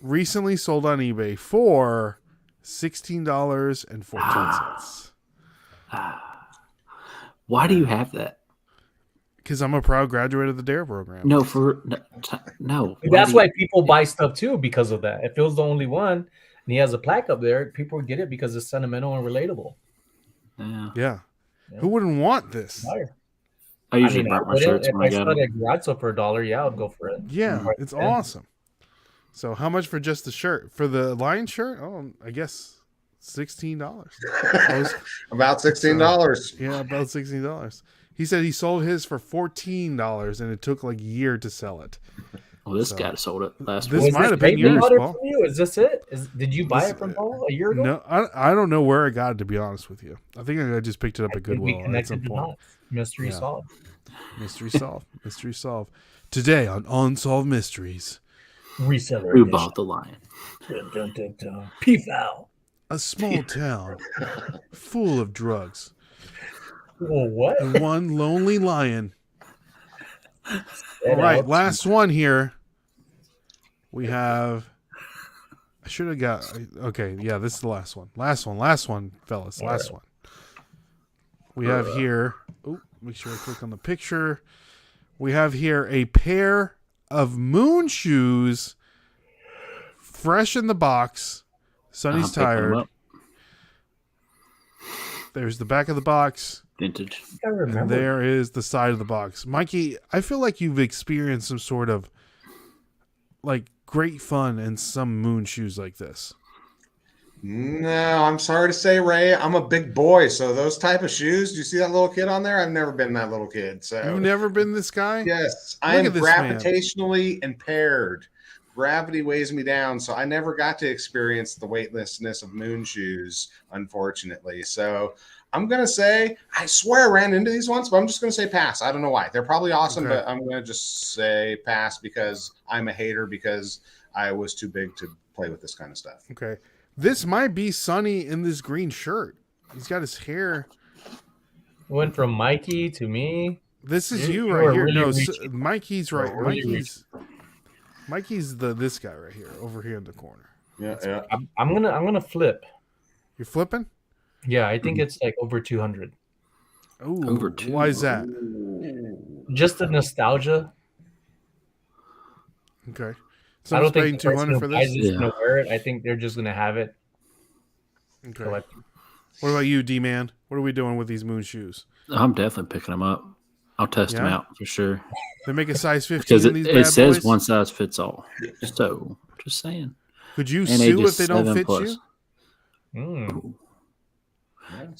recently sold on eBay for $16.14. Why do you have that? Because I'm a proud graduate of the DARE program. No. That's why people buy stuff too because of that. If it was the only one and he has a plaque up there, people would get it because it's sentimental and relatable. Yeah. Who wouldn't want this? Fire. I usually burn my shirts If when I I got saw them. a garage sale for $1, yeah, I'd go for it. Yeah, it's awesome. So how much for just the shirt? For the Lion shirt? Oh, I guess $16. About $16. Yeah, about $16. He said he sold his for $14 and it took like a year to sell it. Well, this guy sold it last This week. might have been Maybe yours, order Paul. from you? Is this it? Did you buy This- it from Paul a year ago? No, I don't know where I got it, to be honest with you. I think I just picked it up at We Goodwill at connected some the point. dots. Mystery Yeah. solved. Mystery solved. Mystery solved. Today on Unsolved Mysteries, Reseller. Who edition. bought the lion? Dun, dun, dun, dun. P-Foul. a small town full of drugs Well, what? and one lonely lion. All right, last one here. We have. I should have got. Okay, yeah, this is the last one. Last one, fellas. Last one. We have here. Oh, make sure I click on the picture. We have here a pair of moon shoes, fresh in the box. Sonny's I'm picking 'em tired. up. There's the back of the box. Vintage. I And remember. there is the side of the box. Mikey, I feel like you've experienced some sort of like great fun in some moon shoes like this. No, I'm sorry to say, Ray, I'm a big boy, so those type of shoes. Do you see that little kid on there? I've never been that little kid. So You've never been this guy? yes, I Look am at this man. gravitationally impaired. Gravity weighs me down, so I never got to experience the weightlessness of moon shoes, unfortunately. So I'm gonna say, I swear I ran into these once, but I'm just gonna say pass. I don't know why. They're probably awesome, Okay. but I'm gonna just say pass because I'm a hater because I was too big to play with this kind of stuff. Okay. This might be Sonny in this green shirt. He's got his hair. Went from Mikey to me. This is You you are right here. really No, reaching. Mikey's right. You're really Mikey's this guy right here, over here in the corner. Yeah. I'm gonna flip. You're flipping? Yeah, I think it's like over 200. Ooh, Over two. why is that? Just the nostalgia. Okay. I Someone's don't paying think the person 200 who for buys this? it's gonna wear it. I think they're just gonna have it. Okay. Collect. What about you, D-Man? What are we doing with these moon shoes? I'm definitely picking them up. I'll test them Yeah? out for sure. They make a size 15 Because in these it bad says boys? one size fits all. So, just saying. Could you And sue ages if they don't 7 fit plus. you? Mm.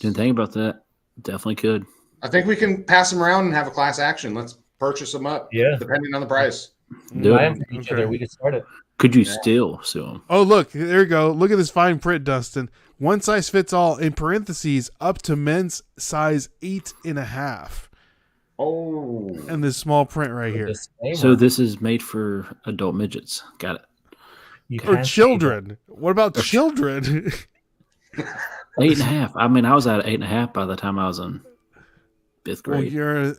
Didn't think about that. Definitely could. I think we can pass them around and have a class action. Let's purchase them up. Yeah. Depending on the price. Do Buy it. them for each Okay. other. We could start it. Could you still sue them? Oh, look, there you go. Look at this fine print, Dustin. One size fits all, in parentheses, up to men's size 8.5. Oh. And this small print right here. Disclaimer. So this is made for adult midgets. Got it. You Or can't say children. What about children? 8.5. I mean, I was at 8.5 by the time I was in 5th Well, grade.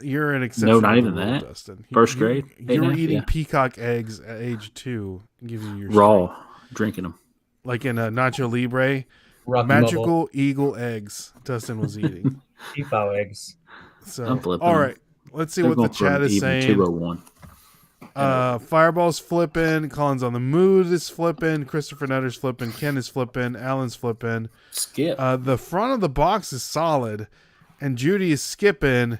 you're an exception. No, not to the even rule, that. Dustin. First grade, You were 8.5, eating yeah. peacock eggs at age 2. Give you your Raw, drinking them. like in a Nacho Libre. Rocky Bubble, Magical eagle eggs Dustin was eating. P-Foul eggs. So, I'm flipping all them. right. Let's see They're what the going for chat an is even saying. 201. Fireball's flipping. Colin's on the mood is flipping. Christopher Nutter's flipping. Ken is flipping. Alan's flipping. Skip. The front of the box is solid, and Judy is skipping.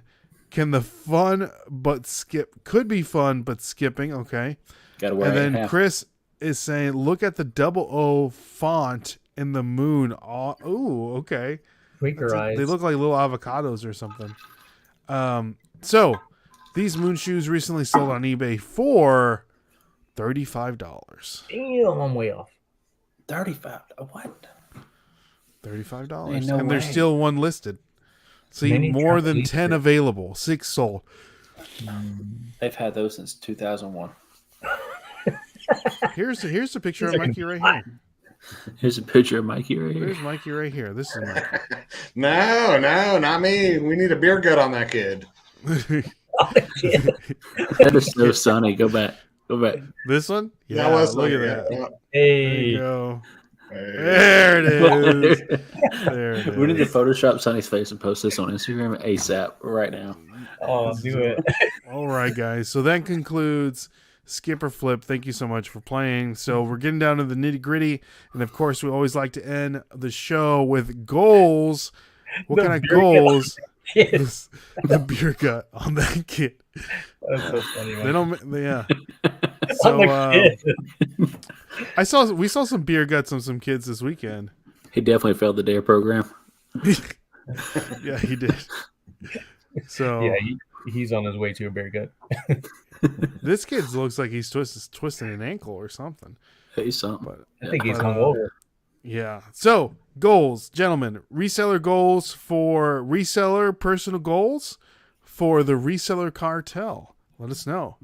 Can the fun but skip could be fun but skipping? Okay, Got to wear and then 8.5. Chris is saying, "Look at the double O font in the moon." Oh, ooh, okay. Quaker eyes. They look like little avocados or something. So these moon shoes recently sold on eBay for $35. Damn, I'm way off. 35. What? $35. Ain't no And there's way. still one listed. See, Many more than Japanese 10 here. available. 6 sold. They've had those since 2001. Here's a picture of These are Mikey right here. Here's a picture of Mikey right here. There's Mikey right here. This is Mikey. No, not me. We need a beer gut on that kid. That is so sunny. Go back. This one? Yeah, That was look like at that. that. There you Hey, go. Hey. There it is. There it is. We need to Photoshop Sunny's face and post this on Instagram ASAP right now. oh, do it. All right, guys. So that concludes Skip or Flip. Thank you so much for playing. So we're getting down to the nitty gritty. And of course, we always like to end the show with goals. What The kind of beer gut. goals? Yes. The beer gut on that kid. That's so funny, man. They don't, yeah. I'm So a kid. we saw some beer guts on some kids this weekend. He definitely failed the DARE program. Yeah, he did. So Yeah, he's on his way to a bear gut. this kid looks like he's twisting an ankle or something. He's something. But I think he's But, hungover. yeah. So goals, gentlemen. Reseller goals for reseller personal goals for the Reseller Cartel. Let us know.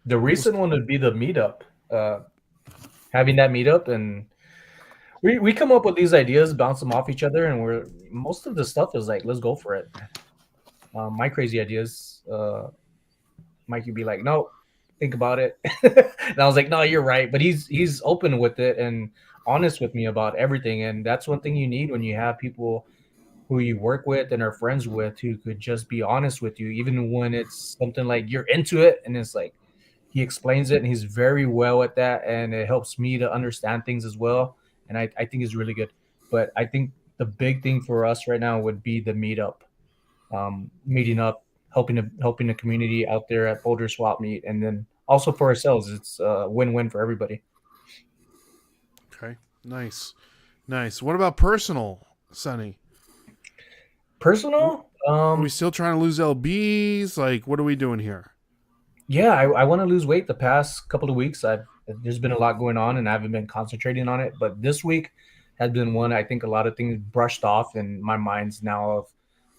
The recent one would be the meetup. Having that meetup, and we come up with these ideas, bounce them off each other, and most of the stuff is like, let's go for it. My crazy ideas, Mike would be like, no, think about it, and I was like, no, you're right. But he's open with it and honest with me about everything, and that's one thing you need when you have people who you work with and are friends with who could just be honest with you, even when it's something like you're into it, and it's like. He explains it, and he's very well at that, and it helps me to understand things as well. And I think it's really good. But I think the big thing for us right now would be the meetup, meeting up, helping the community out there at Boulder Swap Meet, and then also for ourselves, it's a win-win for everybody. Okay. Nice. What about personal, Sonny? Personal, Are we still trying to lose LBs? Like, what are we doing here? yeah, I want to lose weight. The past couple of weeks, there's been a lot going on, and I haven't been concentrating on it. But this week has been one. I think a lot of things brushed off, and my mind's now of,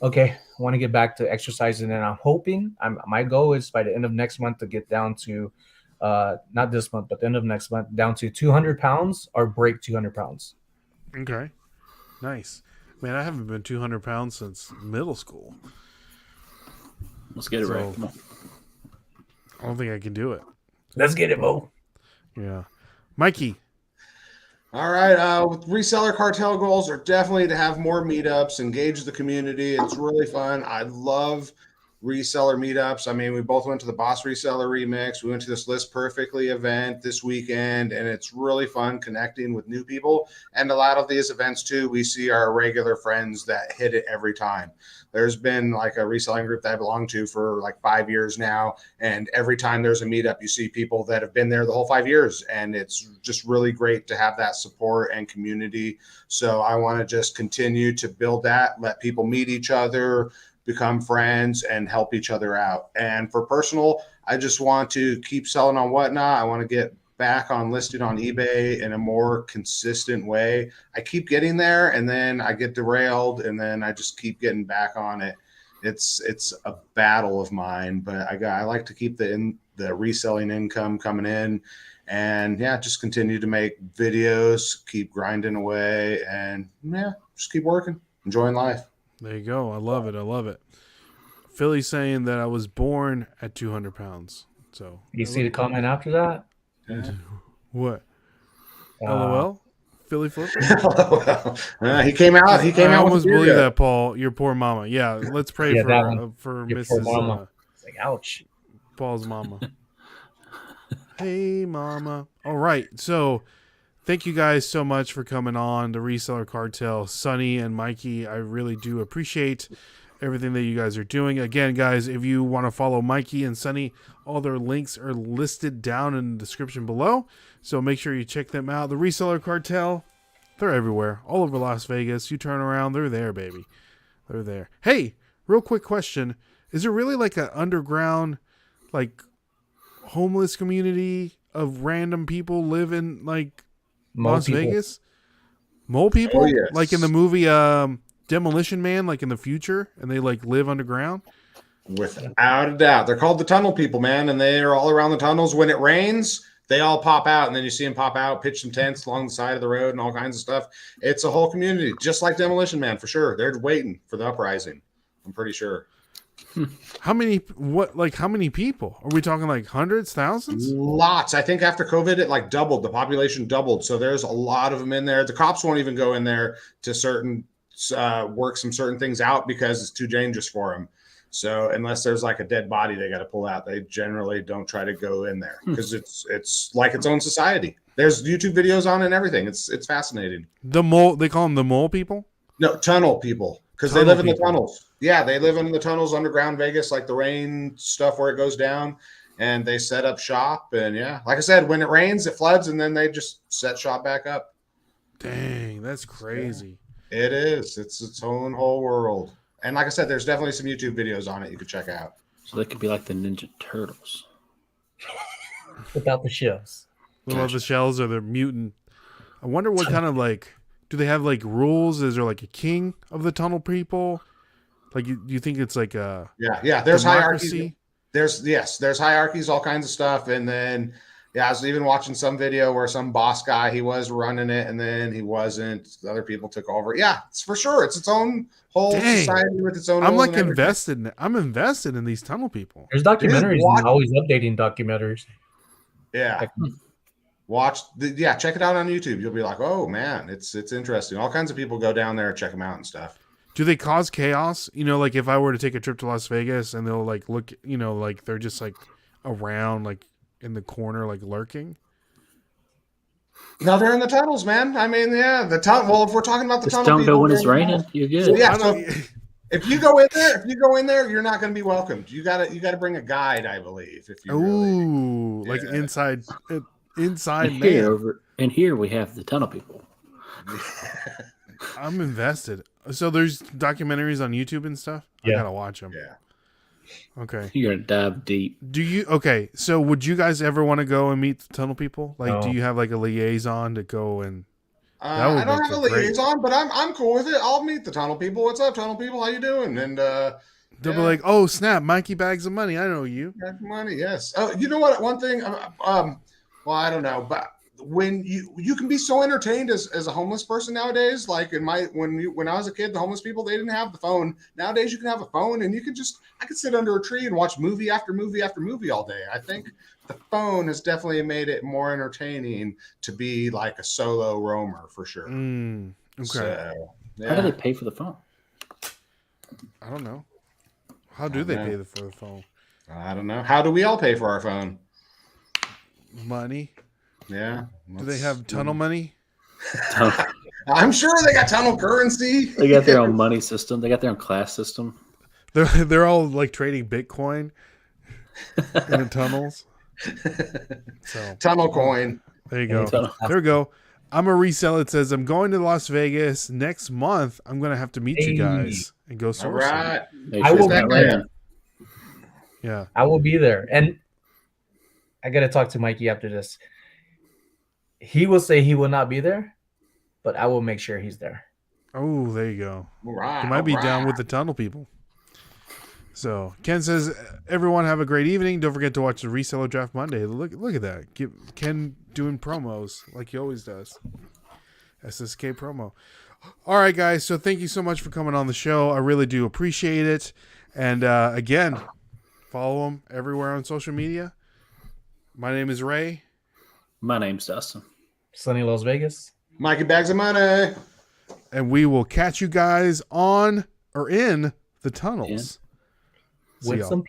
okay, I want to get back to exercising, and I'm hoping. My goal is by the end of next month to get down to, not this month, but the end of next month, down to 200 pounds or break 200 pounds. Okay. Nice. Man, I haven't been 200 pounds since middle school. Let's get it So- right. Come on. I don't think I can do it. Let's get it, Mo. Yeah. Mikey. All right. With Reseller Cartel goals are definitely to have more meetups, engage the community. It's really fun. I love reseller meetups. I mean, we both went to the Boss Reseller Remix. We went to this List Perfectly event this weekend, and it's really fun connecting with new people. And a lot of these events, too, we see our regular friends that hit it every time. There's been like a reselling group that I belong to for like 5 years now. And every time there's a meetup, you see people that have been there the whole 5 years. And it's just really great to have that support and community. So I want to just continue to build that, let people meet each other, become friends, and help each other out. And for personal, I just want to keep selling on Whatnot. I want to get back on listing on eBay in a more consistent way. I keep getting there, and then I get derailed, and then I just keep getting back on it. It's a battle of mine, but I like to keep the reselling income coming in, and yeah, just continue to make videos, keep grinding away, and yeah, just keep working, enjoying life. There you go. I love it. Philly's saying that I was born at 200 pounds. So You see the comment after that? what? LOL? Philly Flipper? He came out. I with a almost beer believe gut. that, Paul. Your poor mama. Yeah, let's pray Yeah, that one. for Your Mrs. poor mama. It's like, ouch. Paul's mama. Hey, mama. All right. So thank you guys so much for coming on the Reseller Cartel. Sonny and Mikey, I really do appreciate everything that you guys are doing. Again, guys, if you want to follow Mikey and Sonny, all their links are listed down in the description below. So make sure you check them out. The Reseller Cartel, they're everywhere. All over Las Vegas. You turn around, they're there, baby. They're there. Hey, real quick question. Is there really like an underground, like, homeless community of random people live in, like, Las Vegas? Mole people? Oh, yes. Like in the movie Demolition Man, like in the future, and they like live underground? Without a doubt. They're called the tunnel people, man, and they are all around the tunnels. When it rains, they all pop out, and then you see them pop out, pitch some tents along the side of the road and all kinds of stuff. It's a whole community, just like Demolition Man, for sure. They're waiting for the uprising. I'm pretty sure. How many people? Are we talking like hundreds, thousands? Lots. I think after COVID, it like doubled. The population doubled. So there's a lot of them in there. The cops won't even go in there to work some certain things out because it's too dangerous for them. So unless there's like a dead body they got to pull out, they generally don't try to go in there because it's like its own society. There's YouTube videos on it and everything. It's fascinating. The mole, they call them the mole people? No, tunnel people, because they live in the tunnels. Yeah, they live in the tunnels underground Vegas, like the rain stuff where it goes down, and they set up shop. And yeah, like I said, when it rains, it floods, and then they just set shop back up. Dang, that's crazy. Yeah, it is. It's its own whole world. And like I said, there's definitely some YouTube videos on it you could check out. So they could be like the Ninja Turtles. Without the shells. Without the shells or they're mutant. I wonder what kind of like, do they have like rules? Is there like a king of the tunnel people? Like, you think it's like a there's democracy? hierarchy. There's hierarchies, all kinds of stuff. And then, I was even watching some video where some boss guy, he was running it and then he wasn't. Other people took over. Yeah, it's for sure. It's its own whole society with its own. I'm like invested in it. I'm invested in these tunnel people. There's documentaries and always updating documentaries. Yeah. Check it out on YouTube. You'll be like, oh man, it's interesting. All kinds of people go down there and check them out and stuff. Do they cause chaos? Like if I were to take a trip to Las Vegas and they'll like look, like they're just like around, like in the corner, like lurking. No, they're in the tunnels, man. I mean, yeah, the tunnel. Well, if we're talking about the just tunnel, don't go when it's raining. You're good. So, so if you go in there, you're not going to be welcomed. You got to bring a guide, I believe. If you like inside and here we have the tunnel people. I'm invested. So there's documentaries on YouTube and stuff. Yeah. I gotta watch them. Yeah. Okay. You're gonna dive deep. So would you guys ever want to go and meet the tunnel people? Like, No. do you have like a liaison to go and? I don't have a liaison, but I'm cool with it. I'll meet the tunnel people. What's up, tunnel people? How you doing? And they'll be like, "Oh snap, Mikey Bags of Money. I know you." Bags of Money, yes. Oh, you know what? One thing. Well, I don't know, but when you can be so entertained as a homeless person nowadays. Like when I was a kid, the homeless people, they didn't have the phone. Nowadays you can have a phone and I could sit under a tree and watch movie after movie after movie all day. I think the phone has definitely made it more entertaining to be like a solo roamer for sure. Okay. So, How do they pay for the phone? I don't know. How do they pay for the phone? I don't know. How do we all pay for our phone? Money. Yeah. Do they have tunnel money? I'm sure they got tunnel currency. They got their own money system. They got their own class system. They're all like trading Bitcoin in the tunnels. So Tunnel coin. there you go. There we go. I'm a reseller. It says I'm going to Las Vegas next month. I'm going to have to meet you guys and go All source. right. I will be there. Yeah. I will be there. And I got to talk to Mikey after this. He will say he will not be there, but I will make sure he's there. Oh, there you go. All right. You might be down with the tunnel people. So Ken says, everyone have a great evening. Don't forget to watch the Reseller Draft Monday. Look at that. Ken doing promos like he always does. SSK promo. All right, guys. So thank you so much for coming on the show. I really do appreciate it. And again, follow him everywhere on social media. My name is Ray. My name's Dustin. Sunny Las Vegas. Mikey Bags of Money. And we will catch you guys on or in the tunnels. With some